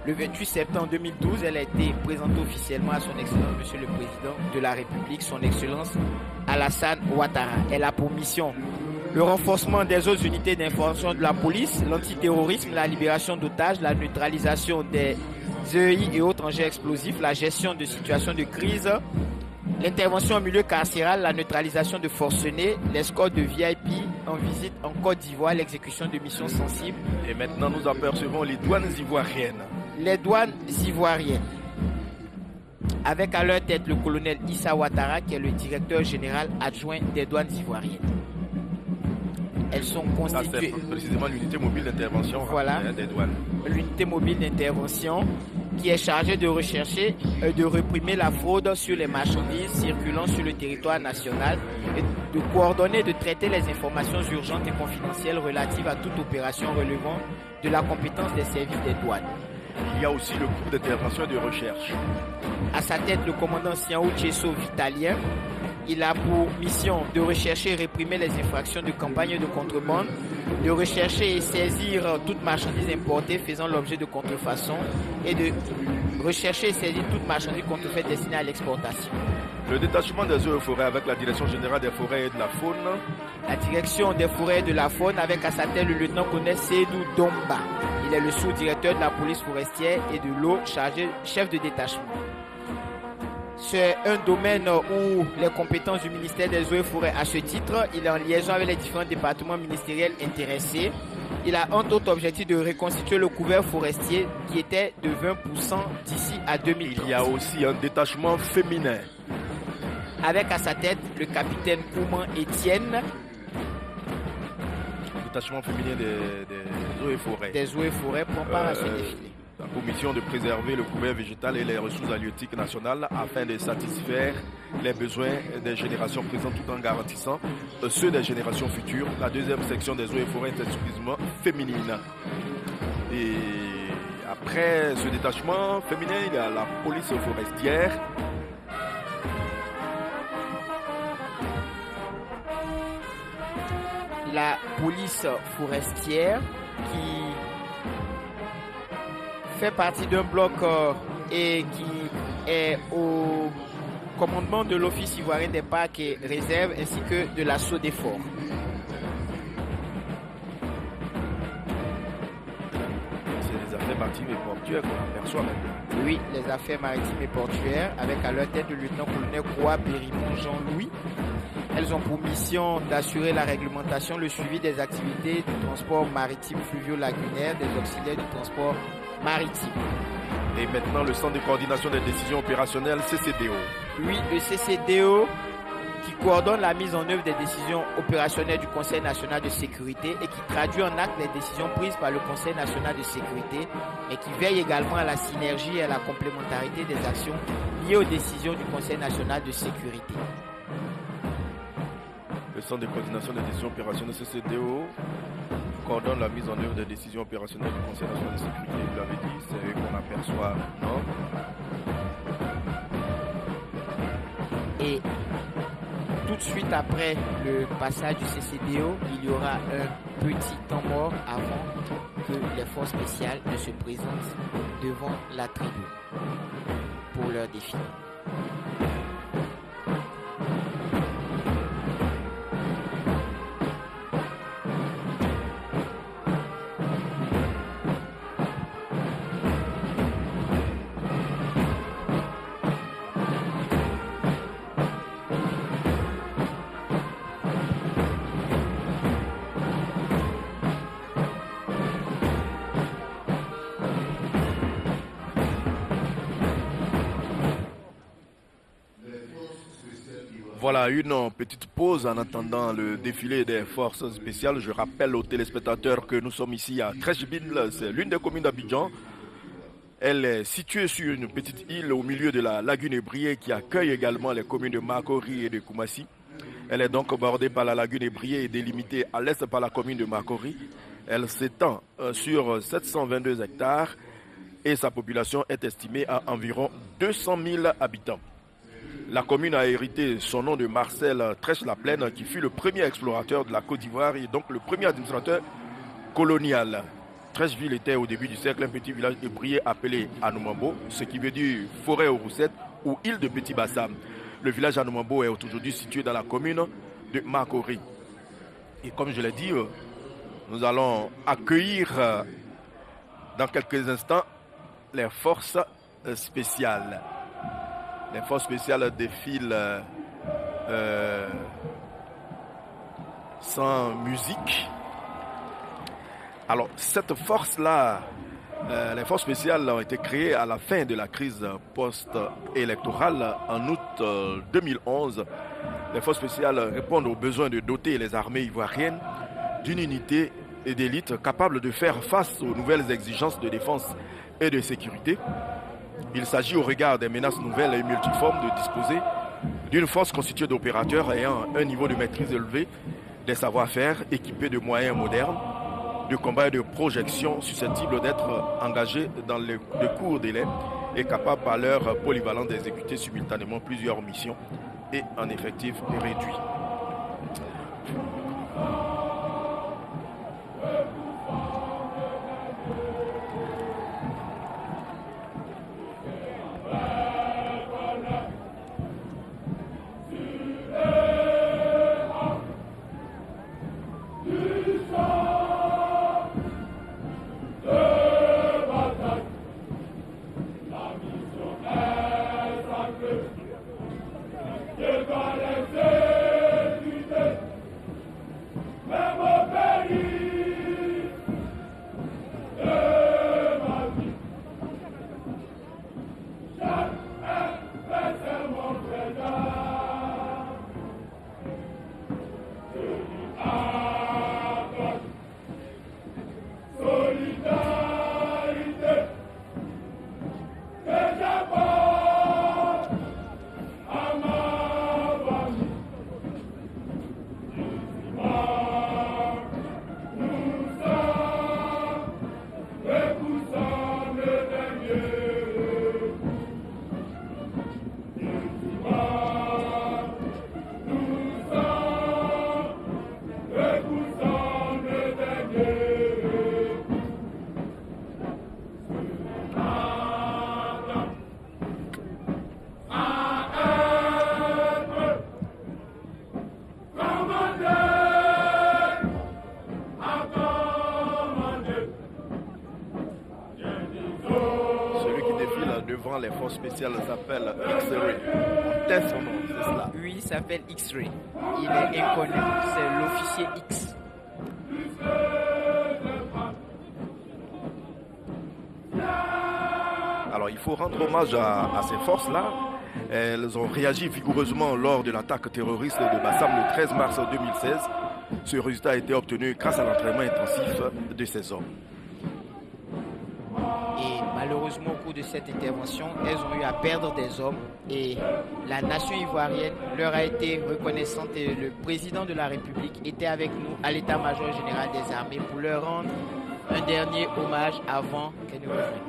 Le 28 septembre 2012, elle a été présentée officiellement à son Excellence, Monsieur le Président de la République, son Excellence Alassane Ouattara. Elle a pour mission le renforcement des autres unités d'information de la police, l'antiterrorisme, la libération d'otages, la neutralisation des EI et autres engins explosifs, la gestion de situations de crise, l'intervention au milieu carcéral, la neutralisation de forcenés, l'escorte de VIP en visite en Côte d'Ivoire, l'exécution de missions sensibles. Et maintenant, nous apercevons les douanes ivoiriennes. Les douanes ivoiriennes. Avec à leur tête le colonel Issa Ouattara, qui est le directeur général adjoint des douanes ivoiriennes. Elles sont constituées. C'est précisément l'unité mobile d'intervention des douanes. L'unité mobile d'intervention qui est chargée de rechercher et de réprimer la fraude sur les marchandises circulant sur le territoire national et de coordonner et de traiter les informations urgentes et confidentielles relatives à toute opération relevant de la compétence des services des douanes. Il y a aussi le groupe d'intervention et de recherche. À sa tête, le commandant Siaou Tchesso Vitalien. Il a pour mission de rechercher et réprimer les infractions de campagne de contrebande, de rechercher et saisir toute marchandise importée faisant l'objet de contrefaçon et de rechercher et saisir toute marchandise contrefaite destinée à l'exportation. Le détachement des eaux et forêts avec la direction générale des forêts et de la faune. La direction des forêts et de la faune avec à sa tête le lieutenant-colonel Seydou Domba. Il est le sous-directeur de la police forestière et de l'eau chargé chef de détachement. C'est un domaine où les compétences du ministère des Eaux et Forêts, à ce titre, il est en liaison avec les différents départements ministériels intéressés. Il a entre autres objectif de reconstituer le couvert forestier qui était de 20% d'ici à 2030. Il y a aussi un détachement féminin. Avec à sa tête le capitaine Kouman Etienne. Détachement féminin des eaux et forêts. Des eaux et forêts prend part à ce défilé. La commission de préserver le couvert végétal et les ressources halieutiques nationales afin de satisfaire les besoins des générations présentes tout en garantissant ceux des générations futures. La deuxième section des eaux et forêts est exclusivement féminine. Et après ce détachement féminin, il y a la police forestière. La police forestière qui fait partie d'un bloc et qui est au commandement de l'Office ivoirien des parcs et réserves ainsi que de l'assaut des forts. C'est les affaires maritimes et portuaires qu'on aperçoit maintenant. Oui, les affaires maritimes et portuaires avec à leur tête le lieutenant-colonel Croix Périmon Jean-Louis. Elles ont pour mission d'assurer la réglementation, le suivi des activités du transport maritime fluvio-lagunaire, des auxiliaires du transport maritime. Et maintenant, le Centre de coordination des décisions opérationnelles, CCDO. Oui, le CCDO qui coordonne la mise en œuvre des décisions opérationnelles du Conseil national de sécurité et qui traduit en acte les décisions prises par le Conseil national de sécurité et qui veille également à la synergie et à la complémentarité des actions liées aux décisions du Conseil national de sécurité. Le Centre de coordination des décisions opérationnelles CCDO coordonne la mise en œuvre des décisions opérationnelles du Conseil national de sécurité. Vous l'avez dit, c'est eux qu'on aperçoit, non? Et tout de suite après le passage du CCDO, il y aura un petit temps mort avant que les forces spéciales ne se présentent devant la tribune pour leur défilé. Voilà, une petite pause en attendant le défilé des forces spéciales. Je rappelle aux téléspectateurs que nous sommes ici à Trècheville, c'est l'une des communes d'Abidjan. Elle est située sur une petite île au milieu de la lagune Ébrié qui accueille également les communes de Makori et de Koumassi. Elle est donc bordée par la lagune Ébrié et délimitée à l'est par la commune de Makori. Elle s'étend sur 722 hectares et sa population est estimée à environ 200 000 habitants. La commune a hérité son nom de Marcel Trèche-la-Plaine, qui fut le premier explorateur de la Côte d'Ivoire et donc le premier administrateur colonial. Trècheville était au début du siècle un petit village ébrié appelé Anoumambo, ce qui veut dire forêt aux roussettes ou île de Petit Bassam. Le village Anoumambo est aujourd'hui situé dans la commune de Makori. Et comme je l'ai dit, nous allons accueillir dans quelques instants les forces spéciales. Les forces spéciales défilent sans musique. Alors, cette force-là, les forces spéciales ont été créées à la fin de la crise post-électorale en août 2011. Les forces spéciales répondent aux besoins de doter les armées ivoiriennes d'une unité et d'élite capable de faire face aux nouvelles exigences de défense et de sécurité. Il s'agit au regard des menaces nouvelles et multiformes de disposer d'une force constituée d'opérateurs ayant un niveau de maîtrise élevé, des savoir-faire équipés de moyens modernes, de combat et de projection susceptibles d'être engagés dans de courts délais et capables par leur polyvalence d'exécuter simultanément plusieurs missions et en effectif réduit. Les forces spéciales s'appellent X-Ray. C'est son nom, c'est cela. Oui, il s'appelle X-Ray. Il est inconnu, c'est l'officier X. Alors il faut rendre hommage à ces forces-là. Elles ont réagi vigoureusement lors de l'attaque terroriste de Bassam le 13 mars 2016. Ce résultat a été obtenu grâce à l'entraînement intensif de ces hommes. Et malheureusement, au cours de cette intervention, elles ont eu à perdre des hommes et la nation ivoirienne leur a été reconnaissante et le président de la République était avec nous à l'état-major général des armées pour leur rendre un dernier hommage avant qu'elles ne reviennent.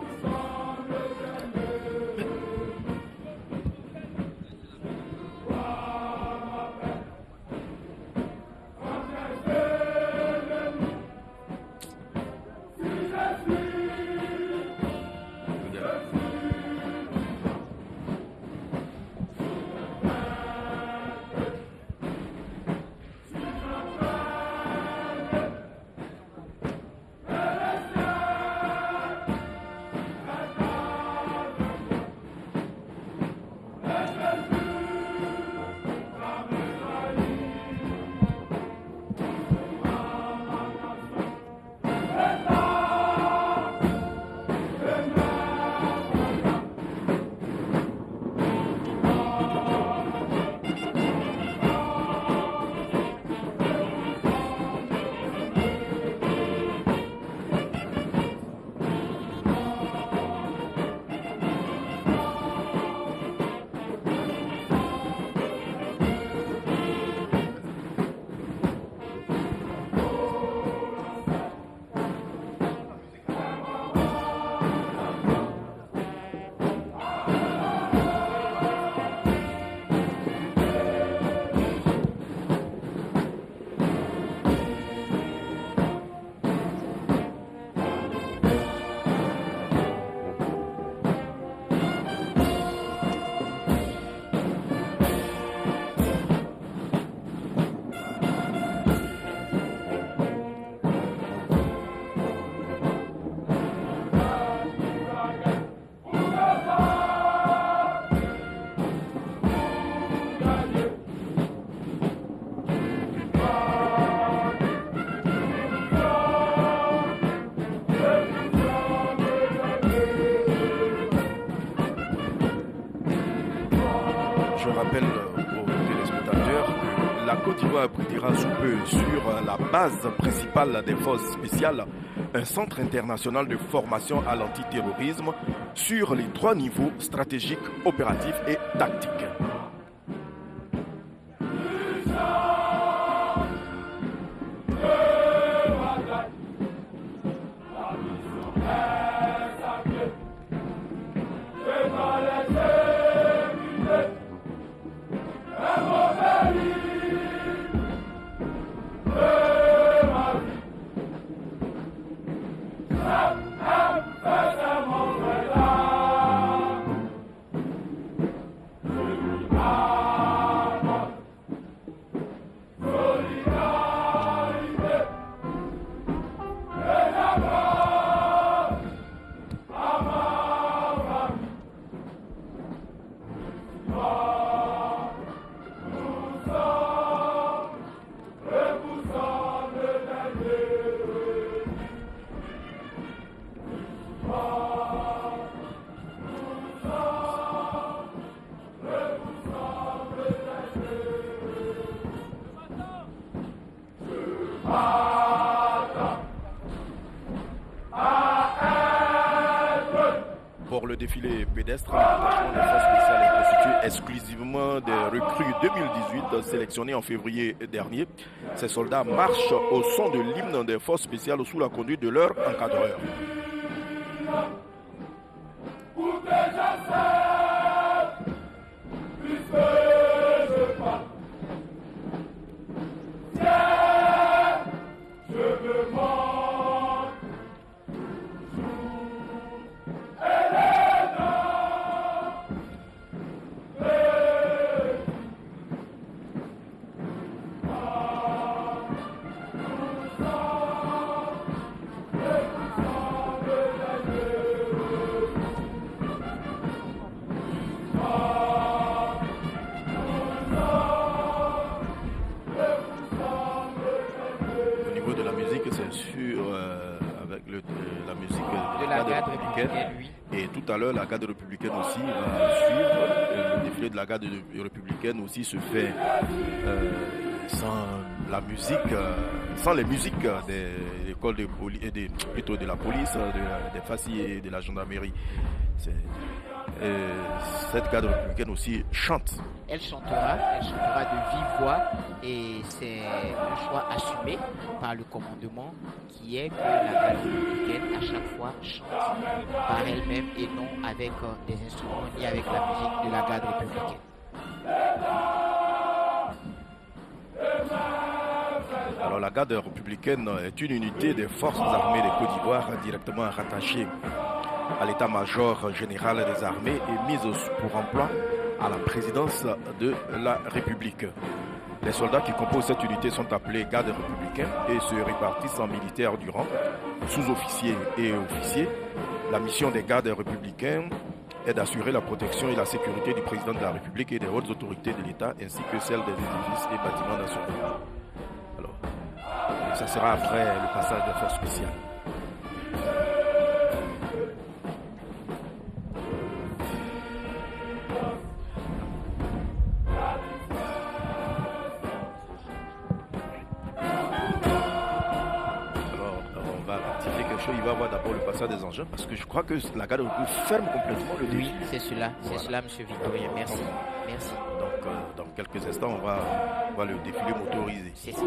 la Côte d'Ivoire abritera sous peu sur la base principale des forces spéciales un centre international de formation à l'antiterrorisme sur les 3 niveaux stratégiques, opératifs et tactiques. Pour le défilé pédestre, le détachement des forces spéciales est constitué exclusivement des recrues 2018 sélectionnés en février dernier. Ces soldats marchent au son de l'hymne des forces spéciales sous la conduite de leur encadreur. Et tout à l'heure, la garde républicaine aussi va suivre. Le défilé de la garde républicaine aussi se fait sans la musique, sans les musiques des écoles de plutôt de la police, des FACI et de la gendarmerie. Cette garde républicaine aussi chante. Elle chantera de vive voix et c'est un choix assumé par le commandement qui est que la garde républicaine à chaque fois chante par elle-même et non avec des instruments ni avec la musique de la garde républicaine. Alors la garde républicaine est une unité des forces armées de Côte d'Ivoire directement rattachée à l'état-major général des armées et mise pour emploi à la présidence de la République. Les soldats qui composent cette unité sont appelés gardes républicains et se répartissent en militaires du rang, sous-officiers et officiers. La mission des gardes républicains est d'assurer la protection et la sécurité du président de la République et des hautes autorités de l'État ainsi que celle des édifices et bâtiments nationaux. Alors, ça sera après le passage des forces spéciales. Il va avoir d'abord le passage des engins parce que je crois que la garde ferme complètement le défi. Oui, c'est cela, monsieur Victorien. Merci. Donc, dans quelques instants, on va le défilé motorisé. C'est ça.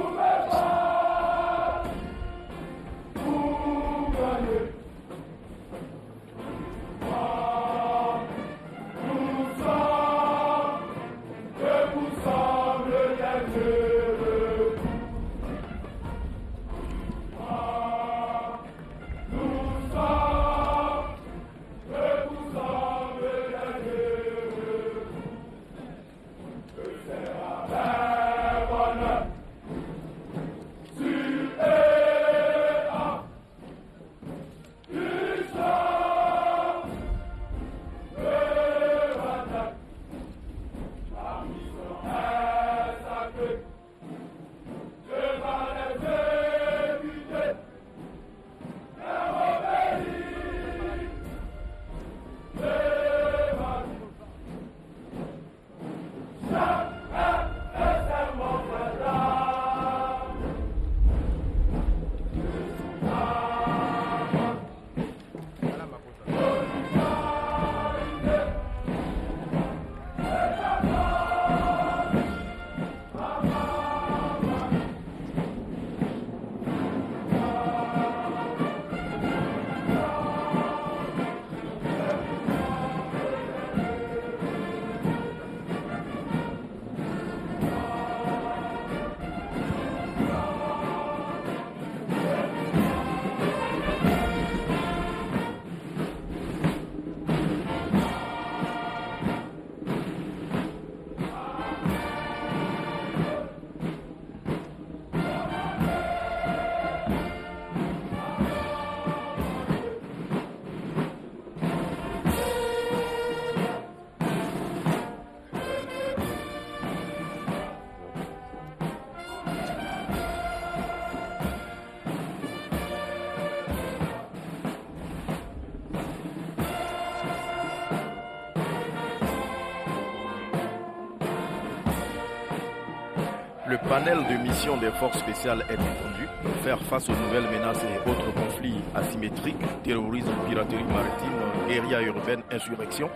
Le panel de missions des forces spéciales est étendu pour faire face aux nouvelles menaces et autres conflits asymétriques, terrorisme, piraterie maritime, guérilla urbaine, insurrection.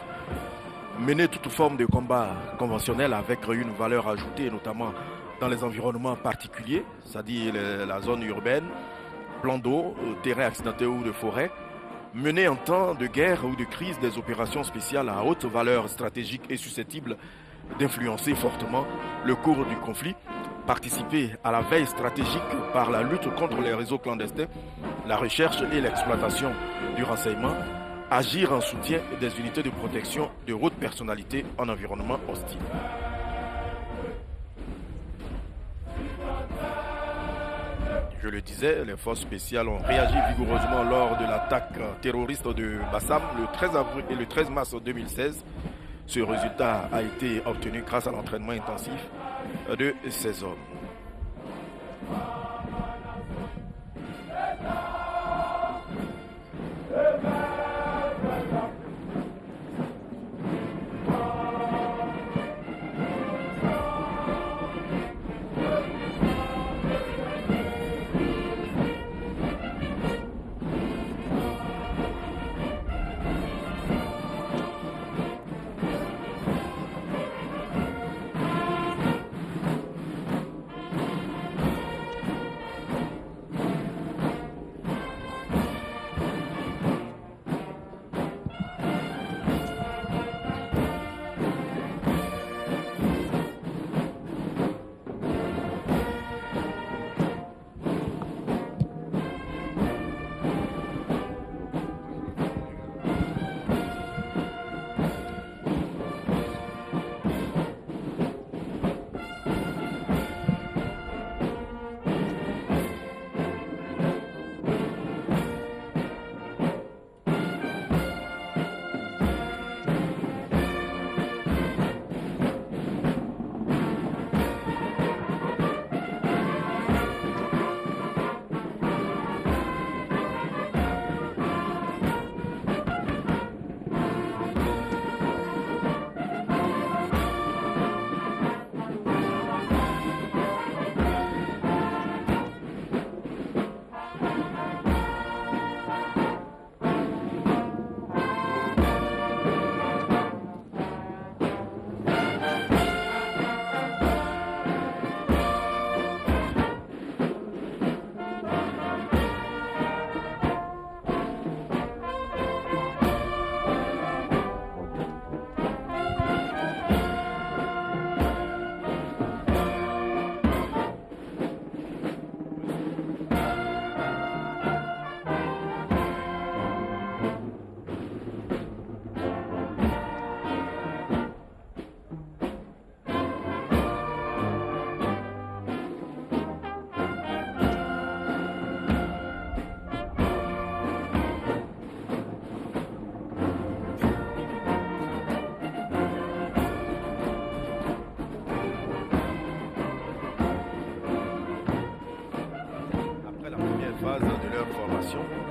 Mener toute forme de combat conventionnel avec une valeur ajoutée, notamment dans les environnements particuliers, c'est-à-dire la zone urbaine, plan d'eau, terrain accidenté ou de forêt. Mener en temps de guerre ou de crise des opérations spéciales à haute valeur stratégique et susceptibles d'influencer fortement le cours du conflit. Participer à la veille stratégique par la lutte contre les réseaux clandestins, la recherche et l'exploitation du renseignement. Agir en soutien des unités de protection de haute personnalité en environnement hostile. Je le disais, les forces spéciales ont réagi vigoureusement lors de l'attaque terroriste de Bassam le 13 avril et le 13 mars 2016. Ce résultat a été obtenu grâce à l'entraînement intensif de ces hommes.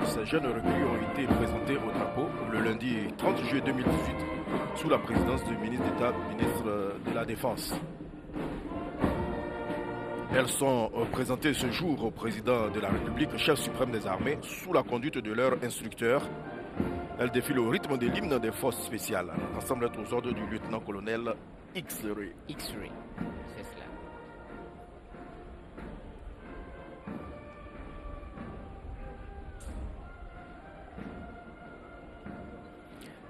Ces jeunes recrues ont été présentés au drapeau le lundi 30 juillet 2018 sous la présidence du ministre d'État, ministre de la Défense. Elles sont présentées ce jour au président de la République, chef suprême des armées, sous la conduite de leur instructeur. Elles défilent au rythme de l'hymne des forces spéciales. L'ensemble est aux ordres du lieutenant-colonel X-Ray. X-Ray, c'est cela.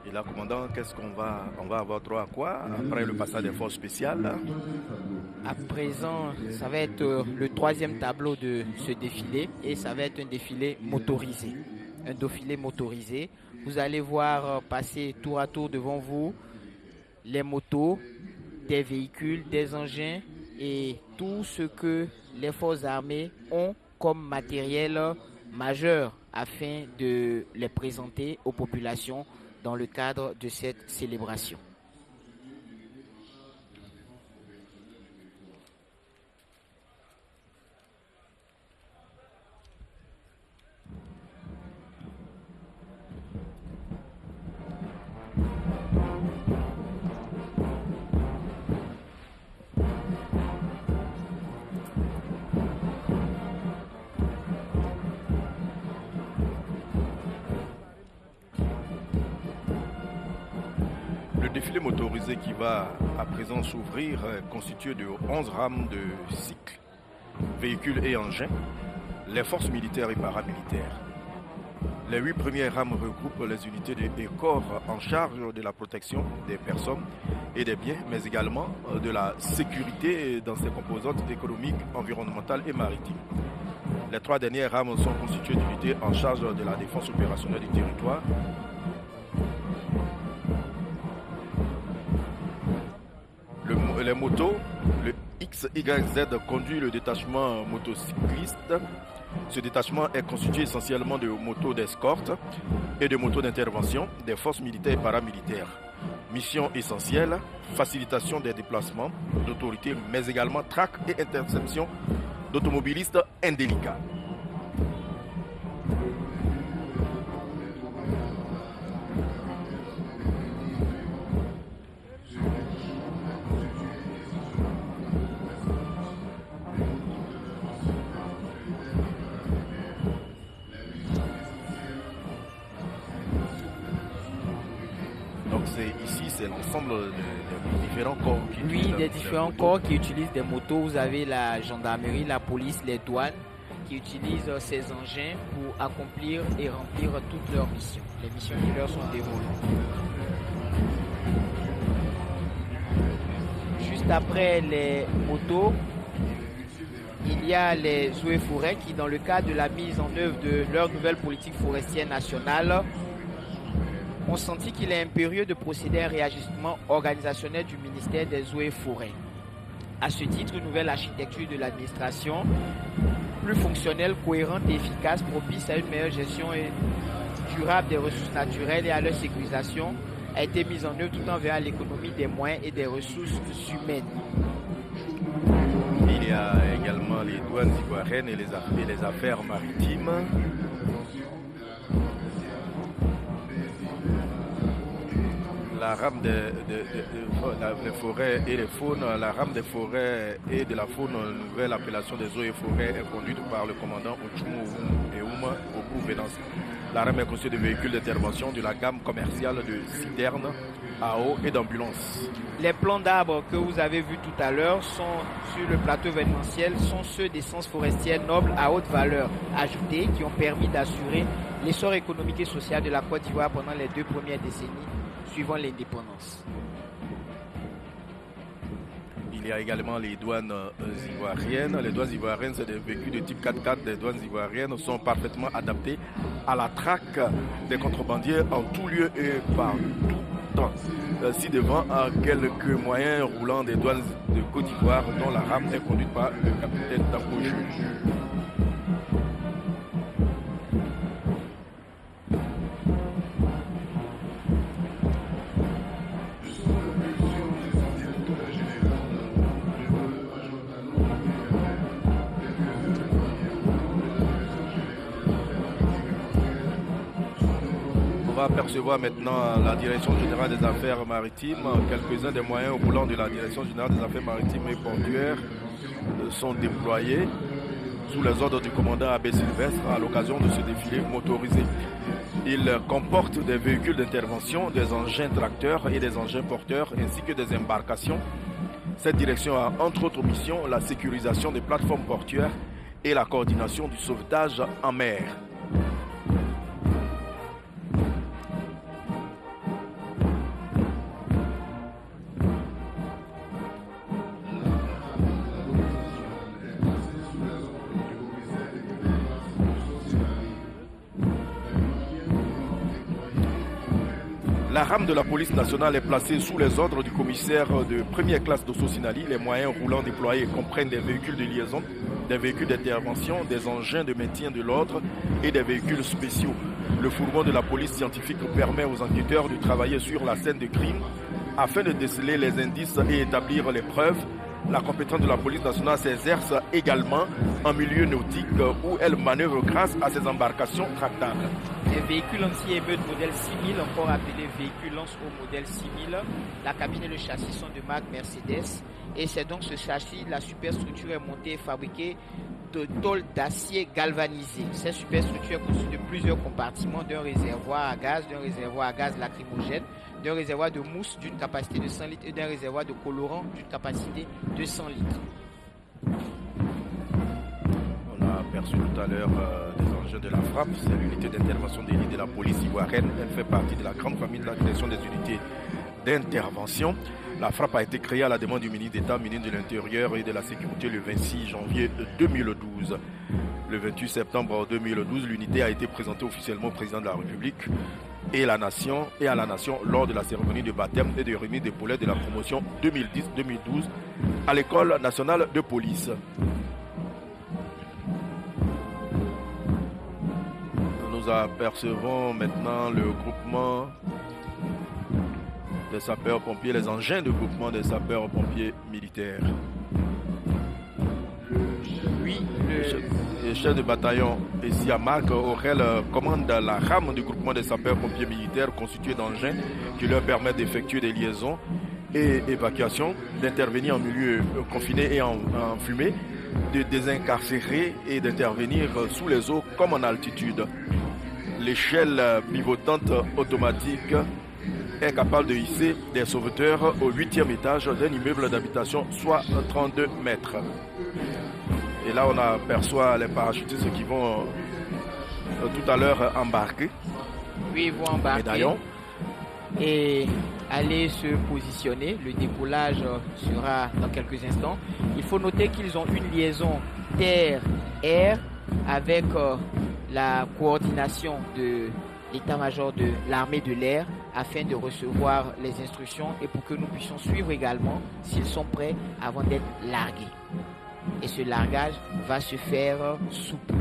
Et là, commandant, qu'est-ce qu'on va avoir droit à quoi après le passage des forces spéciales? À présent, ça va être le troisième tableau de ce défilé et ça va être un défilé motorisé. Un défilé motorisé. Vous allez voir passer tour à tour devant vous les motos, des véhicules, des engins et tout ce que les forces armées ont comme matériel majeur afin de les présenter aux populations dans le cadre de cette célébration. Le défilé motorisé qui va à présent s'ouvrir est constitué de 11 rames de cycle, véhicules et engins, les forces militaires et paramilitaires. Les 8 premières rames regroupent les unités et corps en charge de la protection des personnes et des biens, mais également de la sécurité dans ses composantes économiques, environnementales et maritimes. Les 3 dernières rames sont constituées d'unités en charge de la défense opérationnelle du territoire. Les motos, le XYZ conduit le détachement motocycliste. Ce détachement est constitué essentiellement de motos d'escorte et de motos d'intervention des forces militaires et paramilitaires. Mission essentielle, facilitation des déplacements d'autorités, mais également traque et interception d'automobilistes indélicats. C'est l'ensemble des différents corps qui utilisent. Oui, des différents corps qui utilisent des motos. Vous avez la gendarmerie, la police, les douanes qui utilisent ces engins pour accomplir et remplir toutes leurs missions, les missions qui leur sont dévolues. Juste après les motos, il y a les eaux et forêts qui, dans le cadre de la mise en œuvre de leur nouvelle politique forestière nationale, ont senti qu'il est impérieux de procéder à un réajustement organisationnel du ministère des Eaux et Forêts. À ce titre, une nouvelle architecture de l'administration, plus fonctionnelle, cohérente et efficace, propice à une meilleure gestion durable des ressources naturelles et à leur sécurisation, a été mise en œuvre tout en veillant à l'économie des moyens et des ressources humaines. Il y a également les douanes ivoiriennes et les affaires maritimes. La rame des forêts et les faunes, la rame des forêts et de la faune, nouvelle appellation des eaux et forêts, est conduite par le commandant Ochumo et Ouma Venance. La rame est constituée de véhicules d'intervention de la gamme commerciale de citernes, à eau et d'ambulances. Les plants d'arbres que vous avez vus tout à l'heure sont sur le plateau événementiel, sont ceux d'essences forestières nobles à haute valeur ajoutée qui ont permis d'assurer l'essor économique et social de la Côte d'Ivoire pendant les 2 premières décennies suivant l'indépendance. Il y a également les douanes ivoiriennes. Les douanes ivoiriennes, c'est des véhicules de type 4x4. Les douanes ivoiriennes sont parfaitement adaptées à la traque des contrebandiers en tout lieu et par tout temps. Ci-devant, quelques moyens roulants des douanes de Côte d'Ivoire, dont la rame est conduite par le capitaine Tamboujou. On va apercevoir maintenant la Direction générale des affaires maritimes. Quelques-uns des moyens roulants de la Direction générale des affaires maritimes et portuaires sont déployés sous les ordres du commandant Abbé Sylvestre à l'occasion de ce défilé motorisé. Il comporte des véhicules d'intervention, des engins tracteurs et des engins porteurs ainsi que des embarcations. Cette direction a entre autres missions la sécurisation des plateformes portuaires et la coordination du sauvetage en mer. La rame de la police nationale est placée sous les ordres du commissaire de première classe d'Osso-Sinali. Les moyens roulants déployés comprennent des véhicules de liaison, des véhicules d'intervention, des engins de maintien de l'ordre et des véhicules spéciaux. Le fourgon de la police scientifique permet aux enquêteurs de travailler sur la scène de crime afin de déceler les indices et établir les preuves. La compétence de la police nationale s'exerce également en milieu nautique où elle manœuvre grâce à ses embarcations tractables. des véhicules anti-émeute modèle 6000, encore appelé véhicule lance-eau modèle 6000. La cabine et le châssis sont de marque Mercedes. Et c'est donc ce châssis, la superstructure est montée et fabriquée de tôle d'acier galvanisé. Cette superstructure est constituée de plusieurs compartiments, d'un réservoir à gaz lacrymogène, d'un réservoir de mousse d'une capacité de 100 litres et d'un réservoir de colorant d'une capacité de 100 litres. On a aperçu tout à l'heure des engins de la frappe, c'est l'unité d'intervention d'élite de la police ivoirienne. Elle fait partie de la grande famille de la création des unités d'intervention. La frappe a été créée à la demande du ministre d'État, ministre de l'Intérieur et de la Sécurité le 26 janvier 2012. Le 28 septembre 2012, l'unité a été présentée officiellement au président de la République et à la nation lors de la cérémonie de baptême et de remise d'épaulettes de la promotion 2010-2012 à l'école nationale de police. Nous apercevons maintenant le groupement des sapeurs-pompiers, les engins de groupement des sapeurs-pompiers militaires. Oui, le chef de bataillon ici à Marc Aurel commande la rame du groupement des sapeurs-pompiers militaires constituée d'engins qui leur permettent d'effectuer des liaisons et évacuations, d'intervenir en milieu confiné et en fumée, de désincarcérer et d'intervenir sous les eaux comme en altitude. L'échelle pivotante automatique est capable de hisser des sauveteurs au 8e étage d'un immeuble d'habitation, soit 32 mètres. Et là, on aperçoit les parachutistes qui vont tout à l'heure embarquer. Oui, ils vont embarquer. Médaillon. Et aller se positionner. Le décollage sera dans quelques instants. Il faut noter qu'ils ont une liaison terre-air avec la coordination de l'état-major de l'armée de l'air afin de recevoir les instructions et pour que nous puissions suivre également s'ils sont prêts avant d'être largués. Et ce largage va se faire sous peu.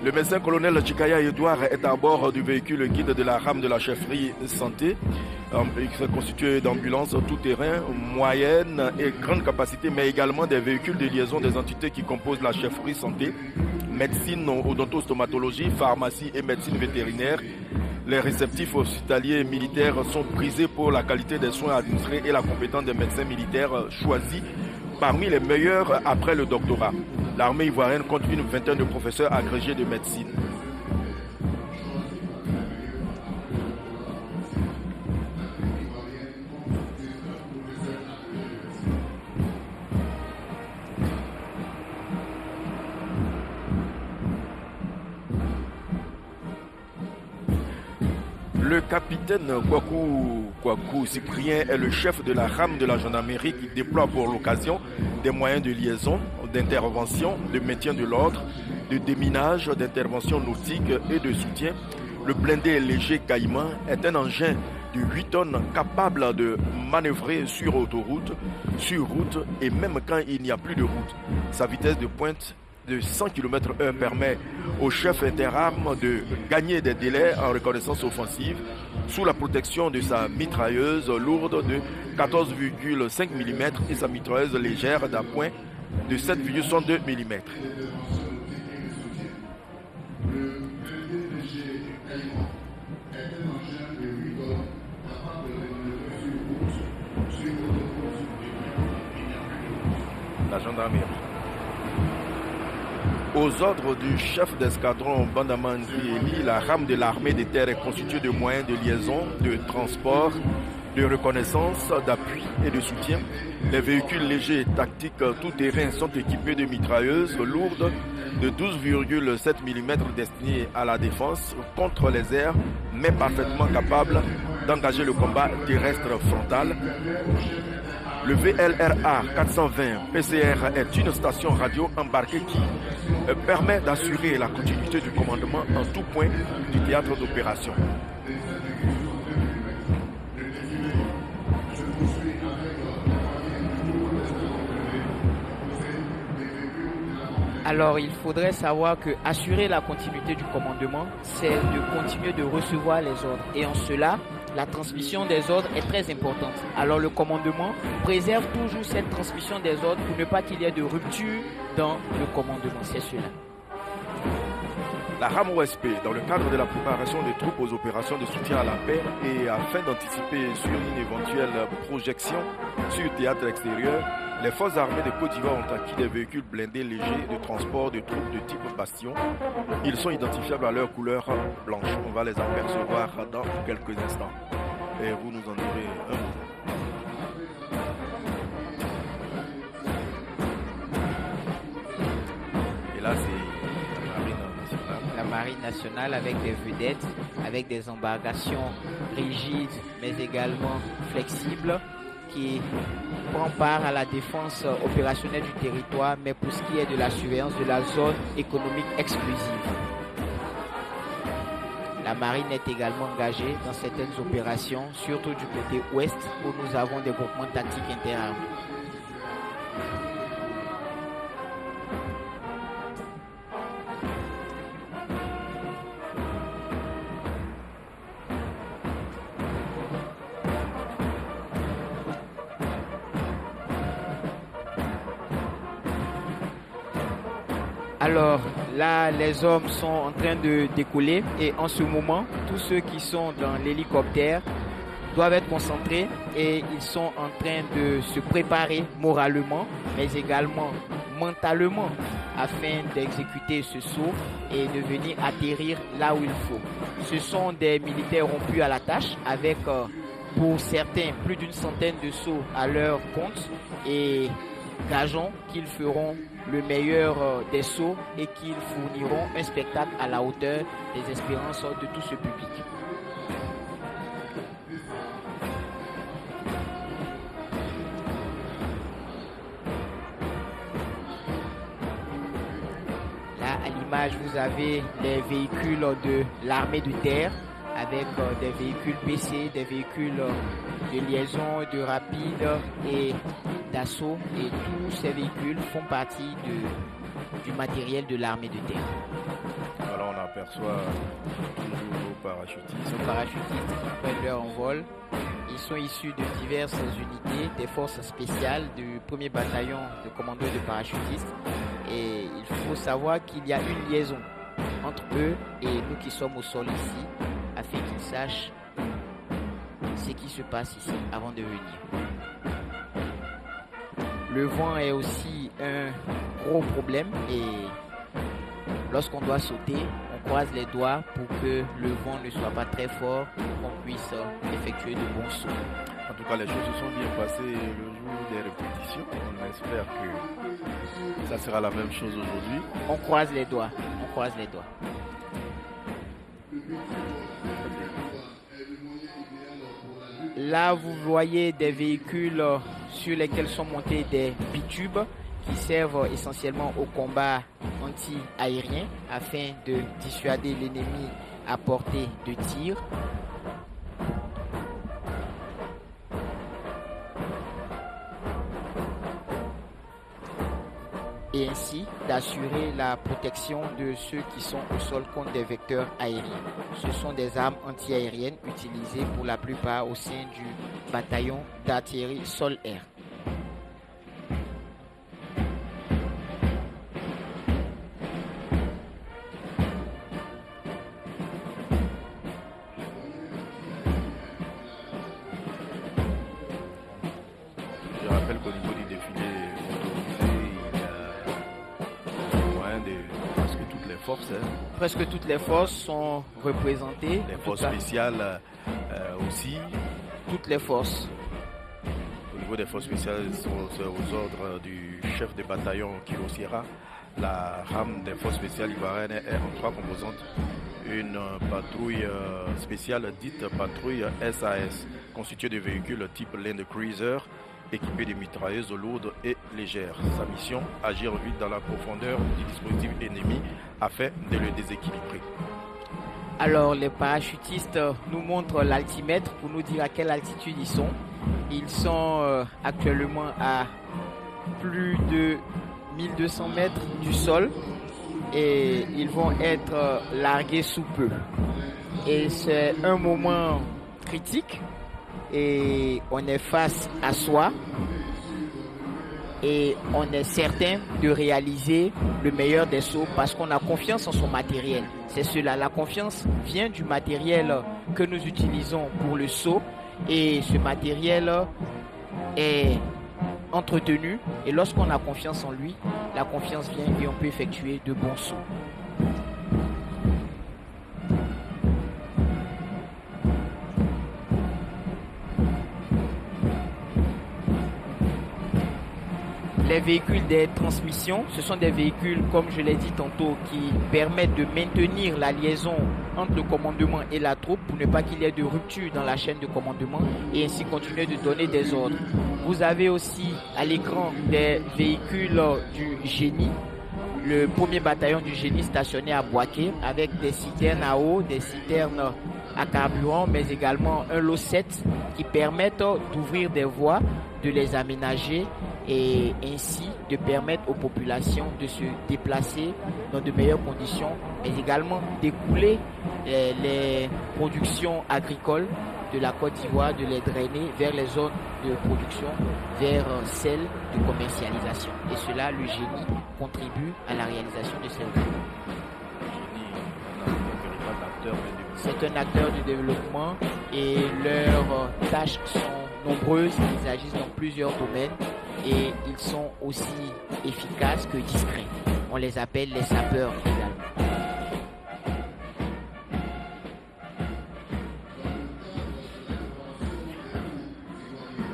Le médecin colonel Chikaya Edouard est à bord du véhicule guide de la rame de la chefferie santé. Il s'est constitué d'ambulances tout-terrain, moyenne et grande capacité, mais également des véhicules de liaison des entités qui composent la chefferie santé, médecine, odontostomatologie, pharmacie et médecine vétérinaire. Les réceptifs hospitaliers militaires sont prisés pour la qualité des soins administrés et la compétence des médecins militaires choisis parmi les meilleurs après le doctorat. L'armée ivoirienne compte une vingtaine de professeurs agrégés de médecine. Le capitaine Kwaku Cyprien est le chef de la rame de la gendarmerie qui déploie pour l'occasion des moyens de liaison, d'intervention, de maintien de l'ordre, de déminage, d'intervention nautique et de soutien. Le blindé léger Caïman est un engin de 8 tonnes capable de manœuvrer sur autoroute, sur route et même quand il n'y a plus de route. Sa vitesse de pointe de 100 km/h permet au chef interarmes de gagner des délais en reconnaissance offensive sous la protection de sa mitrailleuse lourde de 14,5 mm et sa mitrailleuse légère d'appoint de 7,62 mm. La gendarmerie. Aux ordres du chef d'escadron Bandaman Kieli, la rame de l'armée des terres est constituée de moyens de liaison, de transport, de reconnaissance, d'appui et de soutien. Les véhicules légers et tactiques tout-terrain sont équipés de mitrailleuses lourdes de 12,7 mm destinées à la défense contre les airs, mais parfaitement capables d'engager le combat terrestre frontal. Le VLRA 420 PCR est une station radio embarquée qui permet d'assurer la continuité du commandement en tout point du théâtre d'opération. Alors, il faudrait savoir que assurer la continuité du commandement, c'est de continuer de recevoir les ordres. Et en cela, la transmission des ordres est très importante. Alors le commandement préserve toujours cette transmission des ordres pour ne pas qu'il y ait de rupture dans le commandement. C'est cela. La rame OSP, dans le cadre de la préparation des troupes aux opérations de soutien à la paix et afin d'anticiper sur une éventuelle projection sur le théâtre extérieur, les forces armées de Côte d'Ivoire ont acquis des véhicules blindés légers de transport de troupes de type Bastion. Ils sont identifiables à leur couleur blanche. On va les apercevoir dans quelques instants. Et vous nous en direz un mot. Et là, c'est la Marine nationale avec des vedettes, avec des embarcations rigides mais également flexibles qui prend part à la défense opérationnelle du territoire, mais pour ce qui est de la surveillance de la zone économique exclusive. La marine est également engagée dans certaines opérations, surtout du côté ouest où nous avons des groupements tactiques interarmés. Alors là, les hommes sont en train de décoller et en ce moment, tous ceux qui sont dans l'hélicoptère doivent être concentrés et ils sont en train de se préparer moralement, mais également mentalement afin d'exécuter ce saut et de venir atterrir là où il faut. Ce sont des militaires rompus à la tâche avec pour certains plus d'une centaine de sauts à leur compte et gageons qu'ils feront le meilleur des sauts et qu'ils fourniront un spectacle à la hauteur des espérances de tout ce public. Là, à l'image, vous avez les véhicules de l'armée de terre avec des véhicules PC, des véhicules de liaison, de rapide et d'assaut. Et tous ces véhicules font partie du matériel de l'armée de terre. Alors on aperçoit toujours nos parachutistes. Nos parachutistes qui prennent leur envol. Ils sont issus de diverses unités des forces spéciales du 1er bataillon de commandos de parachutistes. Et il faut savoir qu'il y a une liaison entre eux et nous qui sommes au sol ici, afin qu'ils sachent ce qui se passe ici avant de venir. Le vent est aussi un gros problème et lorsqu'on doit sauter, on croise les doigts pour que le vent ne soit pas très fort pour qu'on puisse effectuer de bons sauts. En tout cas, les choses se sont bien passées le jour des répétitions. On espère que ça sera la même chose aujourd'hui. On croise les doigts, on croise les doigts. Là, vous voyez des véhicules sur lesquels sont montés des bitubes qui servent essentiellement au combat anti-aérien afin de dissuader l'ennemi à portée de tir. Et ainsi d'assurer la protection de ceux qui sont au sol contre des vecteurs aériens. Ce sont des armes anti-aériennes utilisées pour la plupart au sein du bataillon d'artillerie sol-air. Je rappelle qu'au niveau du défilé presque toutes les forces sont représentées. Les forces spéciales aussi. Toutes les forces. Au niveau des forces spéciales, c'est aux ordres du chef de bataillon Kilo Sierra. La rame des forces spéciales ivoiriennes est en 3 composantes. Une patrouille spéciale dite patrouille SAS, constituée de véhicules type Land Cruiser, équipé de mitrailleuses lourdes et légères. Sa mission, agir vite dans la profondeur du dispositif ennemi afin de le déséquilibrer. Alors les parachutistes nous montrent l'altimètre pour nous dire à quelle altitude ils sont. Ils sont actuellement à plus de 1200 mètres du sol et ils vont être largués sous peu. Et c'est un moment critique et on est face à soi et on est certain de réaliser le meilleur des sauts parce qu'on a confiance en son matériel. C'est cela, la confiance vient du matériel que nous utilisons pour le saut et ce matériel est entretenu et lorsqu'on a confiance en lui, la confiance vient et on peut effectuer de bons sauts. Les véhicules des transmissions, ce sont des véhicules, comme je l'ai dit tantôt, qui permettent de maintenir la liaison entre le commandement et la troupe pour ne pas qu'il y ait de rupture dans la chaîne de commandement et ainsi continuer de donner des ordres. Vous avez aussi à l'écran des véhicules du génie, le premier bataillon du génie stationné à Boaké avec des citernes à eau, des citernes à carburant, mais également un lot 7 qui permettent d'ouvrir des voies, de les aménager et ainsi de permettre aux populations de se déplacer dans de meilleures conditions, mais également d'écouler les productions agricoles de la Côte d'Ivoire, de les drainer vers les zones de production, vers celles de commercialisation. Et cela, le génie contribue à la réalisation de ces œuvres. C'est un acteur du développement et leurs tâches sont nombreuses, ils agissent dans plusieurs domaines et ils sont aussi efficaces que discrets. On les appelle les sapeurs également.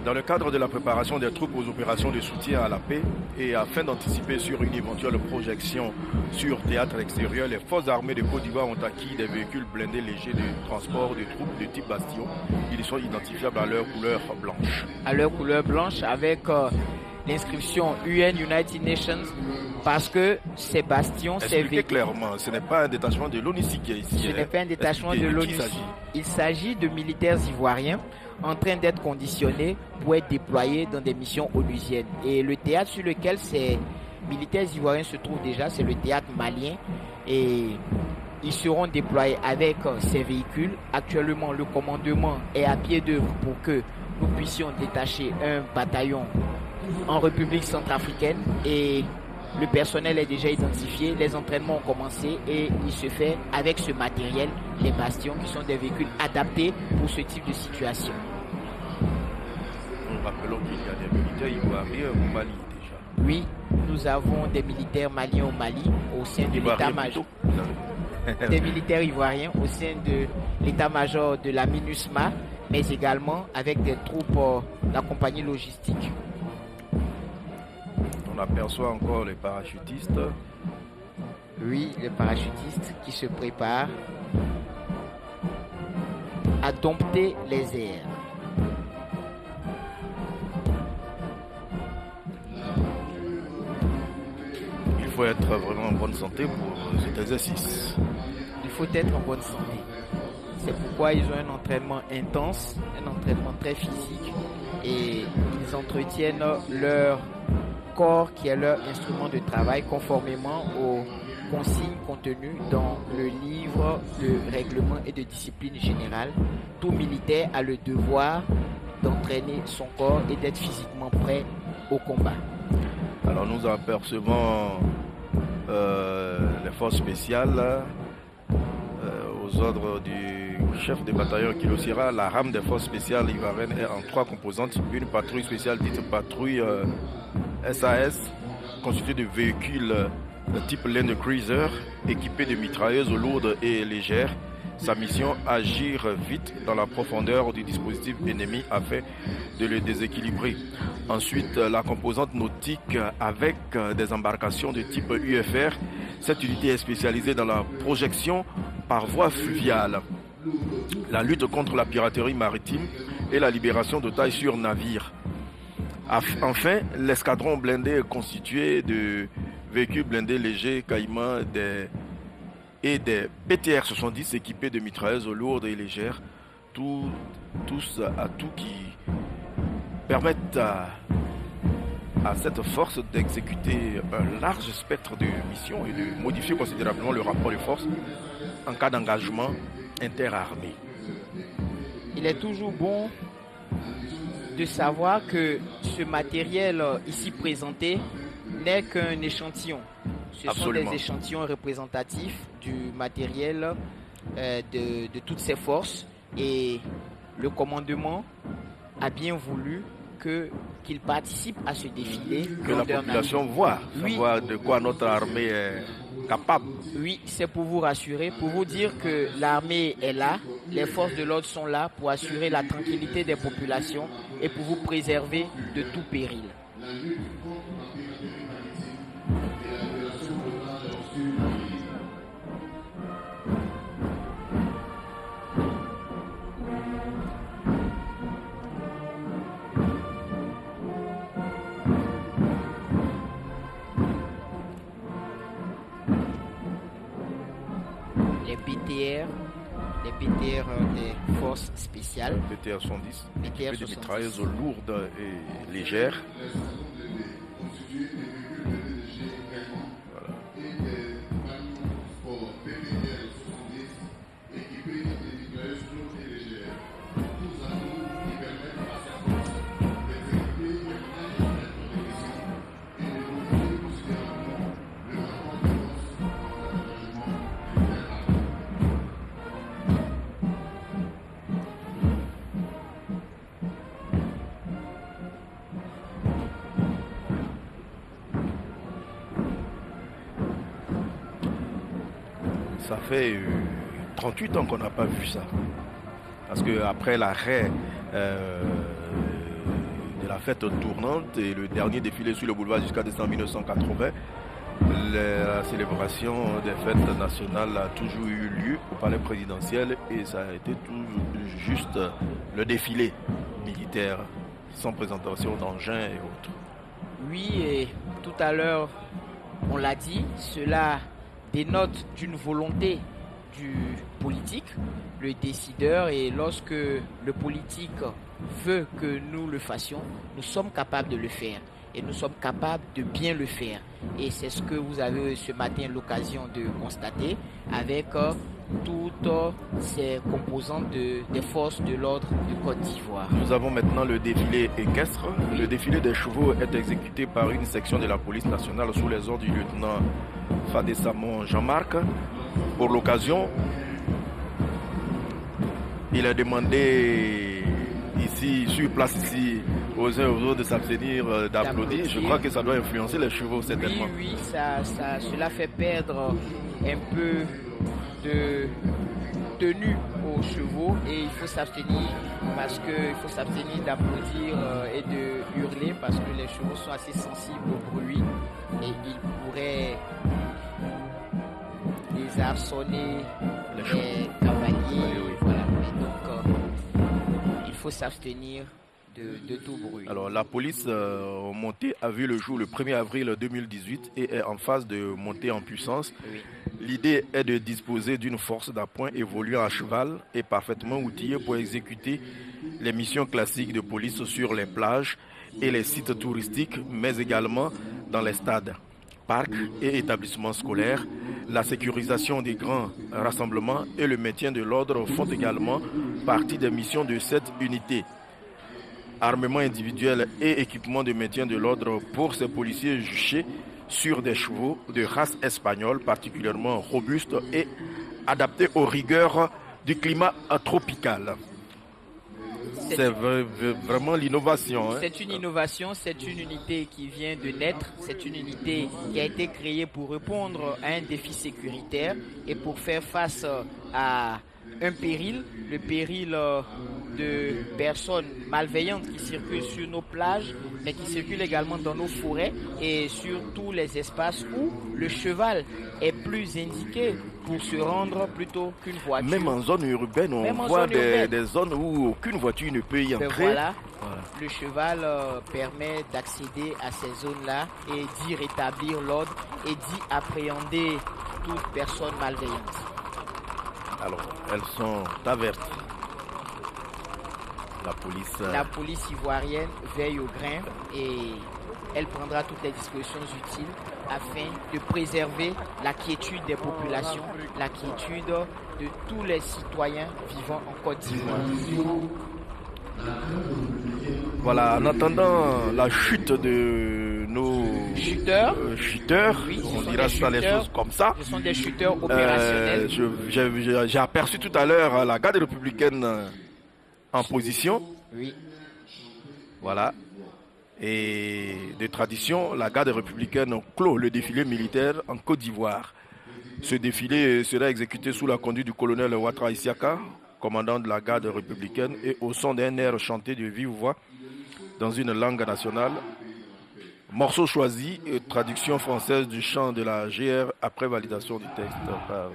Dans le cadre de la préparation des troupes aux opérations de soutien à la paix et afin d'anticiper sur une éventuelle projection sur théâtre extérieur, les forces armées de Côte d'Ivoire ont acquis des véhicules blindés légers de transport de troupes de type Bastion. Ils sont identifiables à leur couleur blanche. À leur couleur blanche avec l'inscription UN United Nations parce que ces bastions, ces véhicules... clairement, ce n'est pas un détachement de l'ONUCI qui est ici. Ce n'est pas un détachement de l'ONUCI. Il s'agit de militaires ivoiriens en train d'être conditionnés pour être déployés dans des missions onusiennes. Et le théâtre sur lequel ces militaires ivoiriens se trouvent déjà, c'est le théâtre malien. Et ils seront déployés avec ces véhicules. Actuellement, le commandement est à pied d'œuvre pour que nous puissions détacher un bataillon en République centrafricaine et le personnel est déjà identifié, les entraînements ont commencé et il se fait avec ce matériel, les bastions qui sont des véhicules adaptés pour ce type de situation. Nous rappelons qu'il y a des militaires ivoiriens au Mali déjà. Oui, nous avons des militaires maliens au Mali au sein de l'état-major. Des militaires ivoiriens au sein de l'état-major de la MINUSMA, mais également avec des troupes de la compagnie logistique. On aperçoit encore les parachutistes. Oui, les parachutistes qui se préparent à dompter les airs. Il faut être vraiment en bonne santé pour cet exercice. Il faut être en bonne santé. C'est pourquoi ils ont un entraînement intense, un entraînement très physique et ils entretiennent leur corps qui est leur instrument de travail conformément aux consignes contenues dans le livre de règlement et de discipline générale. Tout militaire a le devoir d'entraîner son corps et d'être physiquement prêt au combat. Alors nous apercevons les forces spéciales aux ordres du chef de bataillon Kilo Sierra. La rame des forces spéciales ivoiriennes est en 3 composantes. Une patrouille spéciale dite patrouille SAS, constituée de véhicules de type Land Cruiser, équipés de mitrailleuses lourdes et légères. Sa mission, agir vite dans la profondeur du dispositif ennemi afin de le déséquilibrer. Ensuite, la composante nautique avec des embarcations de type UFR. Cette unité est spécialisée dans la projection par voie fluviale, la lutte contre la piraterie maritime et la libération d'otages sur navire. Enfin, l'escadron blindé est constitué de véhicules blindés légers Caïman et des BTR-70 équipés de mitrailleuses lourdes et légères, tous atouts qui permettent à cette force d'exécuter un large spectre de missions et de modifier considérablement le rapport de force en cas d'engagement interarmé. Il est toujours bon de savoir que ce matériel ici présenté n'est qu'un échantillon. Ce Absolument. sont des échantillons représentatifs du matériel de toutes ces forces, et le commandement a bien voulu qu'il participe à ce défilé. Que la population voit, Oui. savoir de quoi notre armée est capable. Oui, c'est pour vous rassurer, pour vous dire que l'armée est là, les forces de l'ordre sont là pour assurer la tranquillité des populations et pour vous préserver de tout péril. Les BTR des forces spéciales, BTR 110, BTR des 70. mitrailleuses lourdes et légères. Ça fait 38 ans qu'on n'a pas vu ça. Parce qu'après l'arrêt de la fête tournante et le dernier défilé sur le boulevard jusqu'à décembre 1980, la célébration des fêtes nationales a toujours eu lieu au palais présidentiel et ça a été tout juste le défilé militaire sans présentation d'engins et autres. Oui, et tout à l'heure, on l'a dit, cela dénote d'une volonté du politique, le décideur, et lorsque le politique veut que nous le fassions, nous sommes capables de le faire et nous sommes capables de bien le faire. Et c'est ce que vous avez ce matin l'occasion de constater avec toutes ces composantes des forces de l'ordre de Côte d'Ivoire. Nous avons maintenant le défilé équestre. Le défilé des chevaux est exécuté par une section de la police nationale sous les ordres du lieutenant Fadé Samon Jean-Marc. Pour l'occasion, il a demandé ici, sur place ici, aux uns et aux autres de s'abstenir d'applaudir. Je crois que ça doit influencer les chevaux certainement. Oui, cela fait perdre un peu de tenue aux chevaux et il faut s'abstenir d'applaudir et de hurler parce que les chevaux sont assez sensibles au bruit et ils pourraient désarçonner les cavaliers. Oui. Voilà. Et donc il faut s'abstenir de tout bruit. Alors la police montée a vu le jour le 1er avril 2018 et est en phase de montée en puissance. Oui. L'idée est de disposer d'une force d'appoint évoluant à cheval et parfaitement outillée pour exécuter les missions classiques de police sur les plages et les sites touristiques, mais également dans les stades, parcs et établissements scolaires. La sécurisation des grands rassemblements et le maintien de l'ordre font également partie des missions de cette unité. Armement individuel et équipement de maintien de l'ordre pour ces policiers juchés sur des chevaux de race espagnole particulièrement robustes et adaptés aux rigueurs du climat tropical. C'est vraiment l'innovation. C'est une innovation, c'est une unité qui vient de naître, c'est une unité qui a été créée pour répondre à un défi sécuritaire et pour faire face à un péril, le péril de personnes malveillantes qui circulent sur nos plages, mais qui circulent également dans nos forêts et sur tous les espaces où le cheval est plus indiqué pour se rendre plutôt qu'une voiture. Même en zone urbaine, on voit des zones où aucune voiture ne peut y entrer. Voilà. Le cheval permet d'accéder à ces zones-là et d'y rétablir l'ordre et d'y appréhender toute personne malveillante. Alors, elles sont averties. La police ivoirienne veille au grain et elle prendra toutes les dispositions utiles afin de préserver la quiétude des populations, la quiétude de tous les citoyens vivant en Côte d'Ivoire. Voilà, en attendant la chute de nos chuteurs, Oui, on dira ça les choses comme ça. Ce sont des shooters opérationnels. J'ai aperçu tout à l'heure la garde républicaine en position. Oui. Voilà. Et de tradition, la garde républicaine clôt le défilé militaire en Côte d'Ivoire. Ce défilé sera exécuté sous la conduite du colonel Ouattara Issiaka, commandant de la garde républicaine, et au son d'un air chanté de vive voix dans une langue nationale. Morceau choisi, traduction française du chant de la GR après validation du texte par...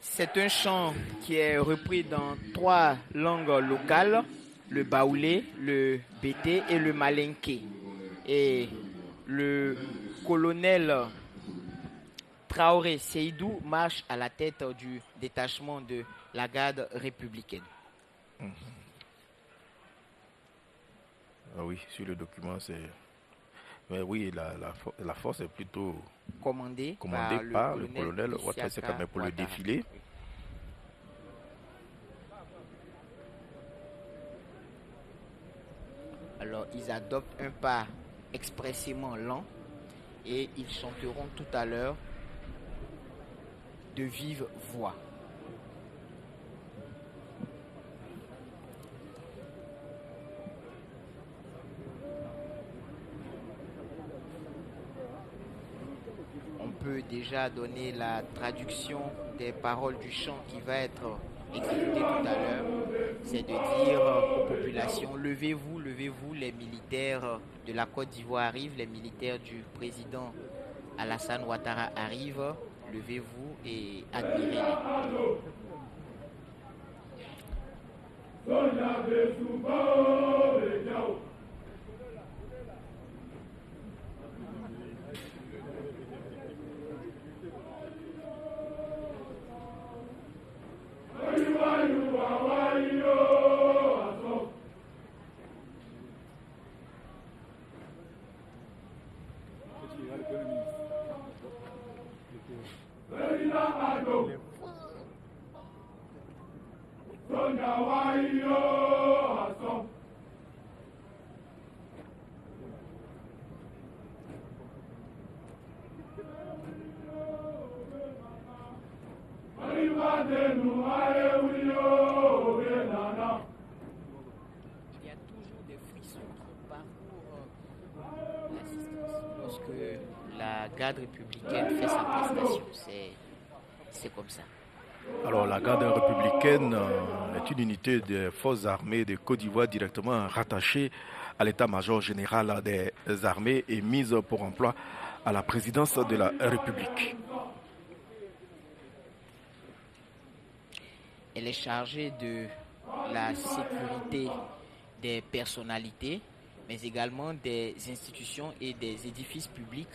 C'est un chant qui est repris dans 3 langues locales, le baoulé, le bété et le malinké. Et le colonel Traoré Seydou marche à la tête du détachement de la garde républicaine. Ah oui, sur le document, c'est... Mais oui, la force est plutôt commandée par le colonel Ouattara Issiaka, mais pour le défilé. Alors, ils adoptent un pas expressément lent et ils chanteront tout à l'heure de vive voix. On peut déjà donner la traduction des paroles du chant qui va être exécuté tout à l'heure. C'est de dire aux populations, levez-vous, levez-vous, les militaires de la Côte d'Ivoire arrivent, les militaires du président Alassane Ouattara arrivent, levez-vous et admirez-les. Républicaine fait sa prestation, c'est comme ça. Alors la garde républicaine est une unité des forces armées de Côte d'Ivoire directement rattachée à l'état-major général des armées et mise pour emploi à la présidence de la République. Elle est chargée de la sécurité des personnalités, mais également des institutions et des édifices publics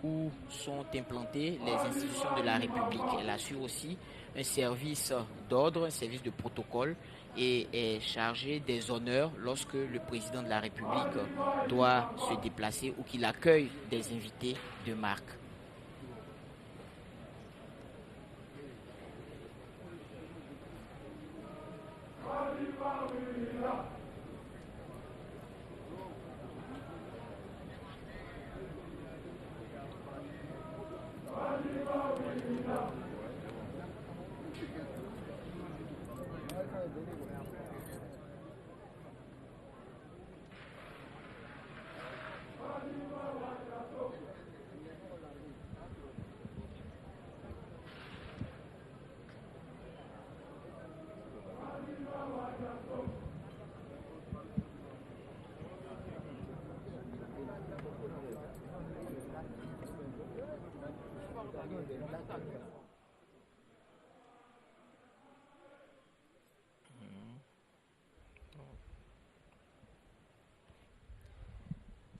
où sont implantées les institutions de la République. Elle assure aussi un service d'ordre, un service de protocole et est chargée des honneurs lorsque le président de la République doit se déplacer ou qu'il accueille des invités de marque.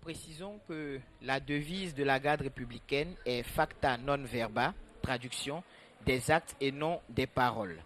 Précisons que la devise de la garde républicaine est facta non verba, traduction, des actes et non des paroles.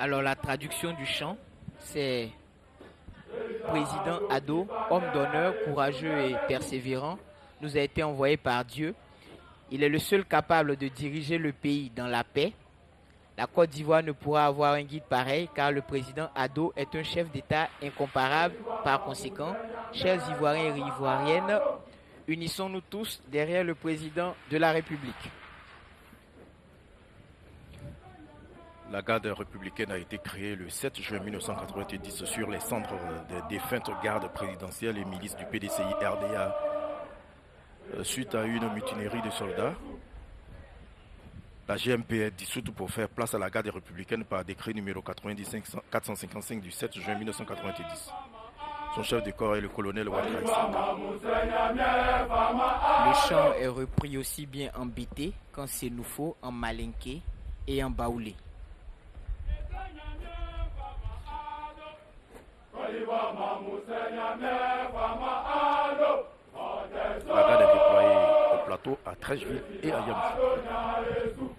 Alors la traduction du chant, c'est Président Ado, homme d'honneur, courageux et persévérant, nous a été envoyé par Dieu. Il est le seul capable de diriger le pays dans la paix. La Côte d'Ivoire ne pourra avoir un guide pareil car le président Ado est un chef d'État incomparable. Par conséquent, chers Ivoiriens et Ivoiriennes, unissons-nous tous derrière le président de la République. La garde républicaine a été créée le 7 juin 1990 sur les cendres des défuntes gardes présidentielles et milices du PDCI RDA suite à une mutinerie de soldats. La GMP est dissoute pour faire place à la garde républicaine par décret numéro 455 du 7 juin 1990. Son chef de corps est le colonel Ouattara Issa. Le chant est repris aussi bien en bété qu'en sénoufo, en malinké et en baoulé. La garde est déployée au plateau, à Trècheville et à Yamoussoukro.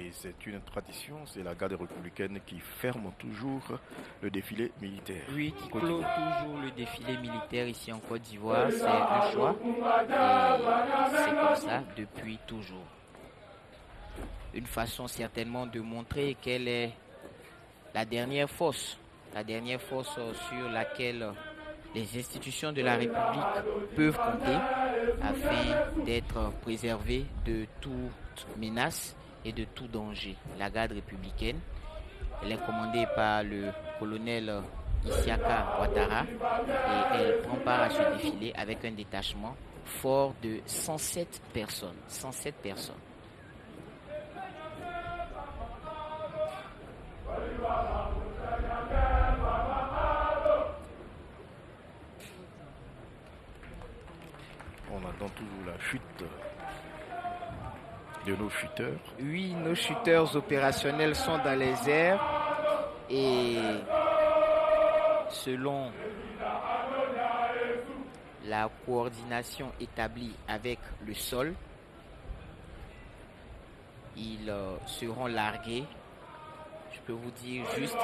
Et c'est une tradition, c'est la garde républicaine qui ferme toujours le défilé militaire. Oui, qui clôt toujours le défilé militaire ici en Côte d'Ivoire, c'est un choix et c'est comme ça depuis toujours. Une façon certainement de montrer quelle est la dernière force sur laquelle les institutions de la République peuvent compter afin d'être préservées de toute menace et de tout danger. La garde républicaine, elle est commandée par le colonel Isiaka Ouattara et elle prend part à ce défilé avec un détachement fort de 107 personnes. 107 personnes. On attend toujours la chute de nos shooters. Oui, nos shooters opérationnels sont dans les airs et selon la coordination établie avec le sol, ils seront largués, je peux vous dire, juste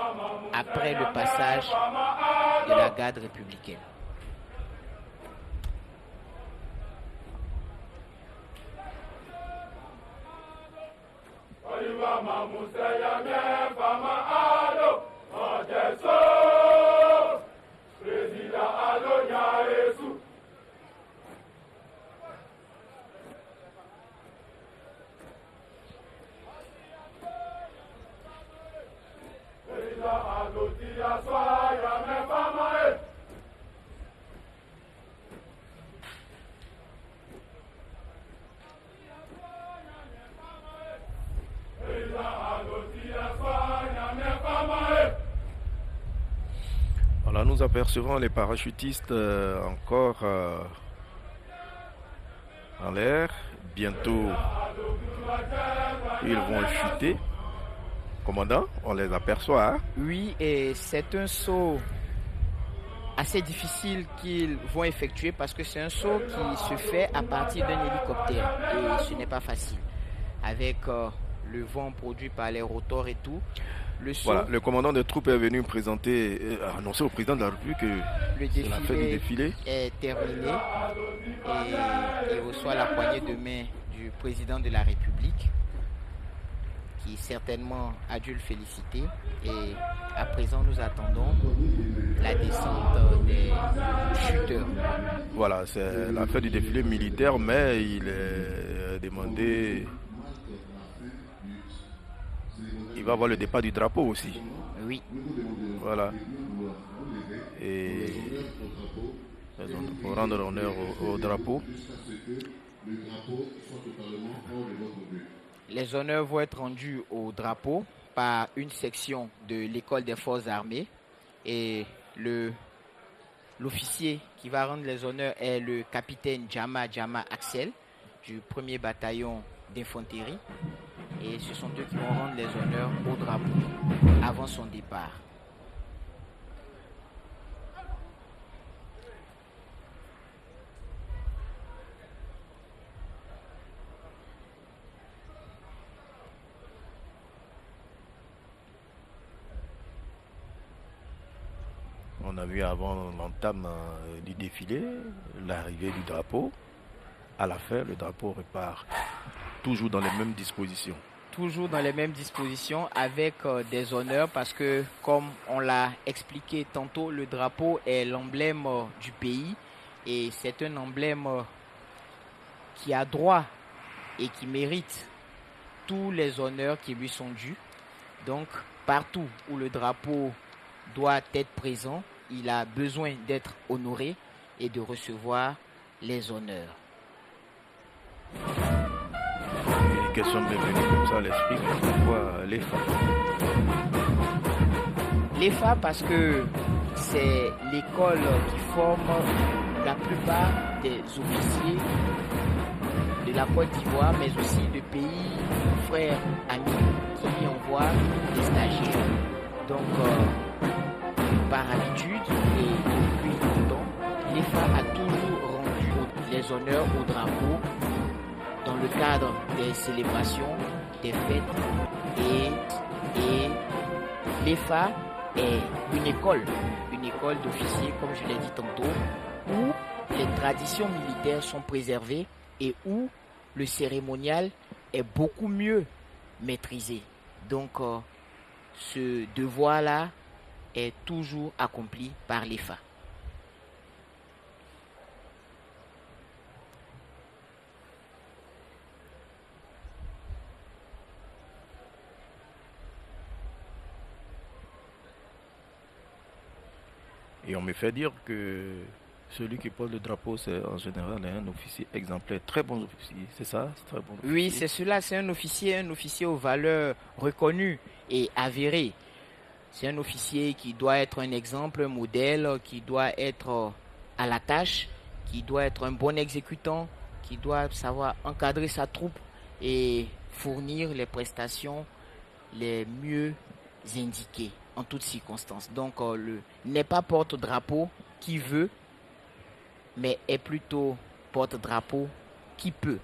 après le passage de la garde républicaine. nous apercevons les parachutistes encore en l'air. Bientôt, ils vont chuter. Commandant, on les aperçoit. Hein? Oui, et c'est un saut assez difficile qu'ils vont effectuer parce que c'est un saut qui se fait à partir d'un hélicoptère et ce n'est pas facile. Avec le vent produit par les rotors et tout, le saut... Voilà, le commandant des troupes est venu annoncer au président de la République que la fête du défilé est terminé et il reçoit la poignée de main du président de la République qui certainement a dû le féliciter. Et à présent, nous attendons la descente des chuteurs. Voilà, c'est la fête du défilé militaire, mais il est demandé... Il va avoir le départ du drapeau aussi. Oui. Voilà. Et pour rendre honneur au drapeau. Les honneurs vont être rendus au drapeau par une section de l'école des forces armées et l'officier qui va rendre les honneurs est le capitaine Djama Axel du 1er bataillon d'infanterie et ce sont eux qui vont rendre les honneurs au drapeau avant son départ. On a vu avant l'entame du défilé, l'arrivée du drapeau. À la fin, le drapeau repart toujours dans les mêmes dispositions. Toujours dans les mêmes dispositions avec des honneurs parce que, comme on l'a expliqué tantôt, le drapeau est l'emblème du pays et c'est un emblème qui a droit et qui mérite tous les honneurs qui lui sont dus. Donc, partout où le drapeau doit être présent, il a besoin d'être honoré et de recevoir les honneurs. Une question m'est venue comme ça à l'esprit, pourquoi l'EFA? L'EFA parce que c'est l'école qui forme la plupart des officiers de la Côte d'Ivoire, mais aussi de pays frères, amis qui y envoient des stagiaires. Donc, par habitude et depuis longtemps, l'EFA a toujours rendu les honneurs au drapeau dans le cadre des célébrations, des fêtes et l'EFA est une école d'officiers, comme je l'ai dit tantôt, où les traditions militaires sont préservées et où le cérémonial est beaucoup mieux maîtrisé. Donc, ce devoir-là est toujours accompli par l'EFA. Et on me fait dire que celui qui porte le drapeau, c'est en général un officier exemplaire, très bon officier, c'est ça? Très bon officier. Oui, c'est cela, c'est un officier aux valeurs reconnues et avérées. C'est un officier qui doit être un exemple, un modèle, qui doit être à la tâche, qui doit être un bon exécutant, qui doit savoir encadrer sa troupe et fournir les prestations les mieux indiquées en toutes circonstances. Donc, n'est pas porte-drapeau qui veut, mais est plutôt porte-drapeau qui peut,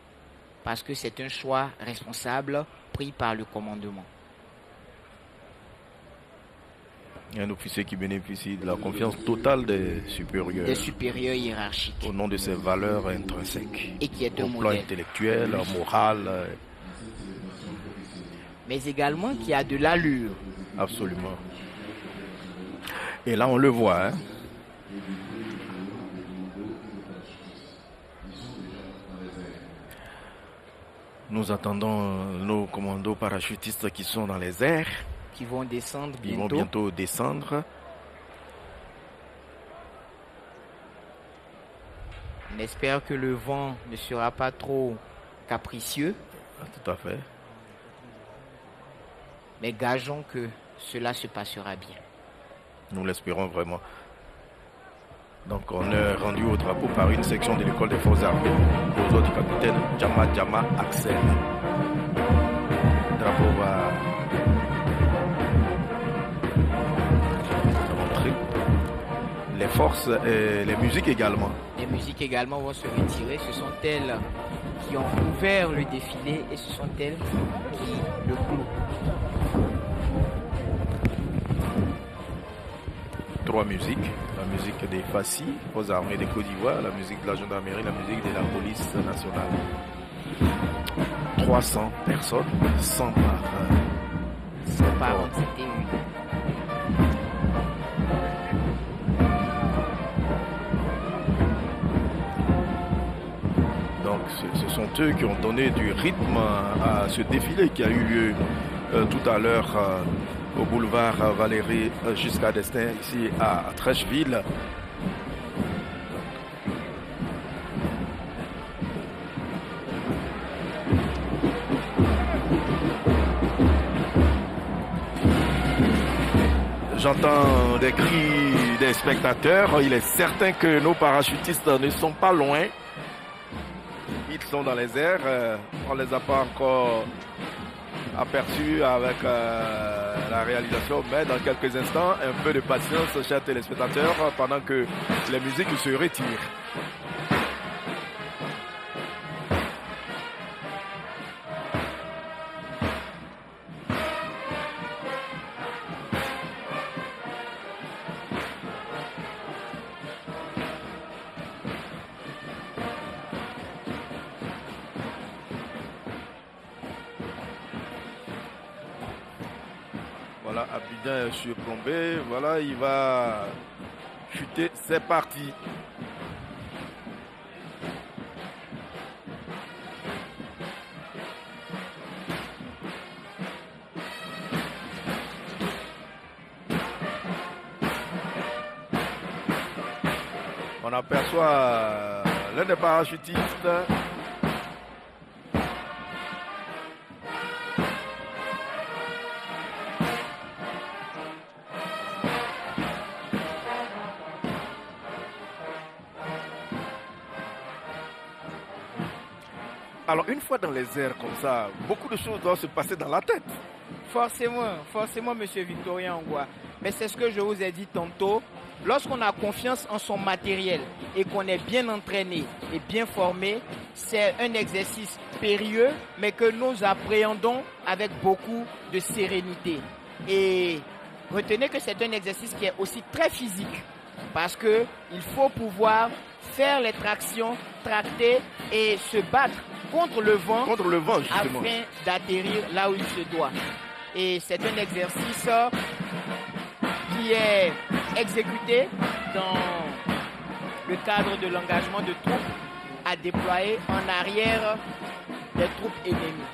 parce que c'est un choix responsable pris par le commandement. Un officier qui bénéficie de la confiance totale des supérieurs. Des supérieurs hiérarchiques. Au nom de ses valeurs intrinsèques. Et qui est un au modèle. plan intellectuel, moral. Mais également qui a de l'allure. Absolument. Et là, on le voit. Hein? Nous attendons nos commandos parachutistes qui sont dans les airs. Qui vont descendre bientôt. Ils vont bientôt descendre. On espère que le vent ne sera pas trop capricieux. Tout à fait. Mais gageons que cela se passera bien. Nous l'espérons vraiment. Donc on est rendu au drapeau par une section de l'école des forces armées aux ordres du capitaine Djama Axel. Le drapeau va rentrer. Les forces et les musiques également. Les musiques également vont se retirer. Ce sont elles qui ont ouvert le défilé et ce sont elles qui le clouent. 3 musiques. La musique des FACI, aux armées de Côte d'Ivoire, la musique de la gendarmerie, la musique de la police nationale. 300 personnes, 100 par entité une. Donc ce sont eux qui ont donné du rythme à ce défilé qui a eu lieu tout à l'heure au boulevard Valérie Giscard d'Estaing, ici à Trècheville. J'entends des cris des spectateurs. Il est certain que nos parachutistes ne sont pas loin. Ils sont dans les airs. On ne les a pas encore aperçus avec la réalisation, mais dans quelques instants, un peu de patience, chers téléspectateurs, pendant que les musiques se retirent. Voilà, Abidjan est surplombé. Voilà, il va chuter. C'est parti. On aperçoit l'un des parachutistes. Alors, une fois dans les airs comme ça, beaucoup de choses doivent se passer dans la tête. Forcément, monsieur Victorien Angoua. Mais c'est ce que je vous ai dit tantôt. Lorsqu'on a confiance en son matériel et qu'on est bien entraîné et bien formé, c'est un exercice périlleux, mais que nous appréhendons avec beaucoup de sérénité. Et retenez que c'est un exercice qui est aussi très physique, parce qu'il faut pouvoir faire les tractions, tracter et se battre contre le vent justement, afin d'atterrir là où il se doit. Et c'est un exercice qui est exécuté dans le cadre de l'engagement de troupes à déployer en arrière des troupes ennemies.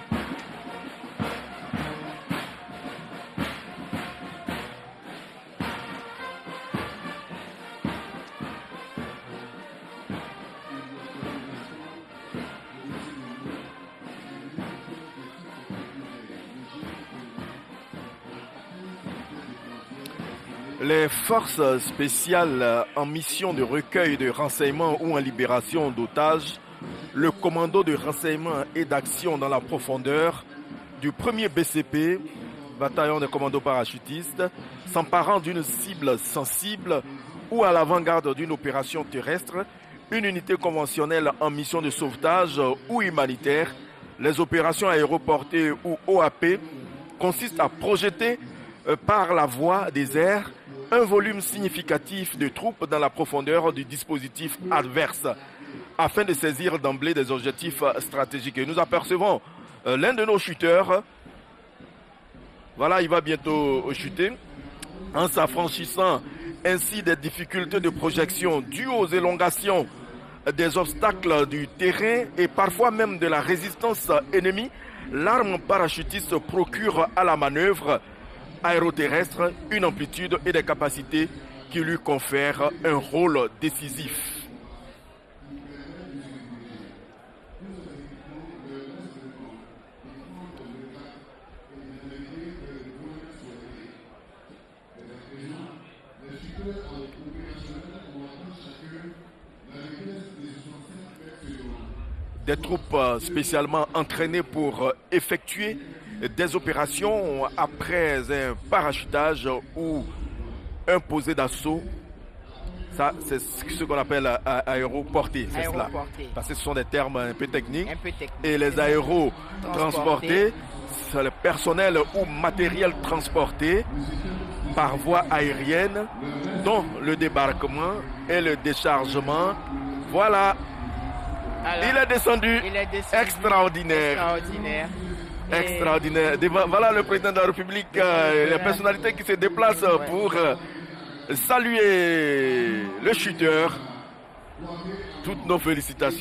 Les forces spéciales en mission de recueil de renseignements ou en libération d'otages, le commando de renseignement et d'action dans la profondeur du 1er BCP, bataillon de commandos parachutistes, s'emparant d'une cible sensible ou à l'avant-garde d'une opération terrestre, une unité conventionnelle en mission de sauvetage ou humanitaire, les opérations aéroportées ou OAP consistent à projeter par la voie des airs un volume significatif de troupes dans la profondeur du dispositif adverse afin de saisir d'emblée des objectifs stratégiques. Et nous apercevons l'un de nos shooters. Voilà, il va bientôt chuter en s'affranchissant ainsi des difficultés de projection dues aux élongations des obstacles du terrain et parfois même de la résistance ennemie. L'arme parachutiste procure à la manœuvre aéroterrestre une amplitude et des capacités qui lui confèrent un rôle décisif. des troupes spécialement entraînées pour effectuer des opérations après un parachutage ou un posé d'assaut. Ça, c'est ce qu'on appelle aéroporté, c'est cela. Parce que ce sont des termes un peu techniques. Et les aérotransportés, c'est le personnel ou matériel transporté par voie aérienne, dont le débarquement et le déchargement. Voilà. Alors, il est descendu. Extraordinaire. Extraordinaire. Voilà le président de la République, les personnalités qui se déplacent pour saluer le chuteur. Toutes nos félicitations.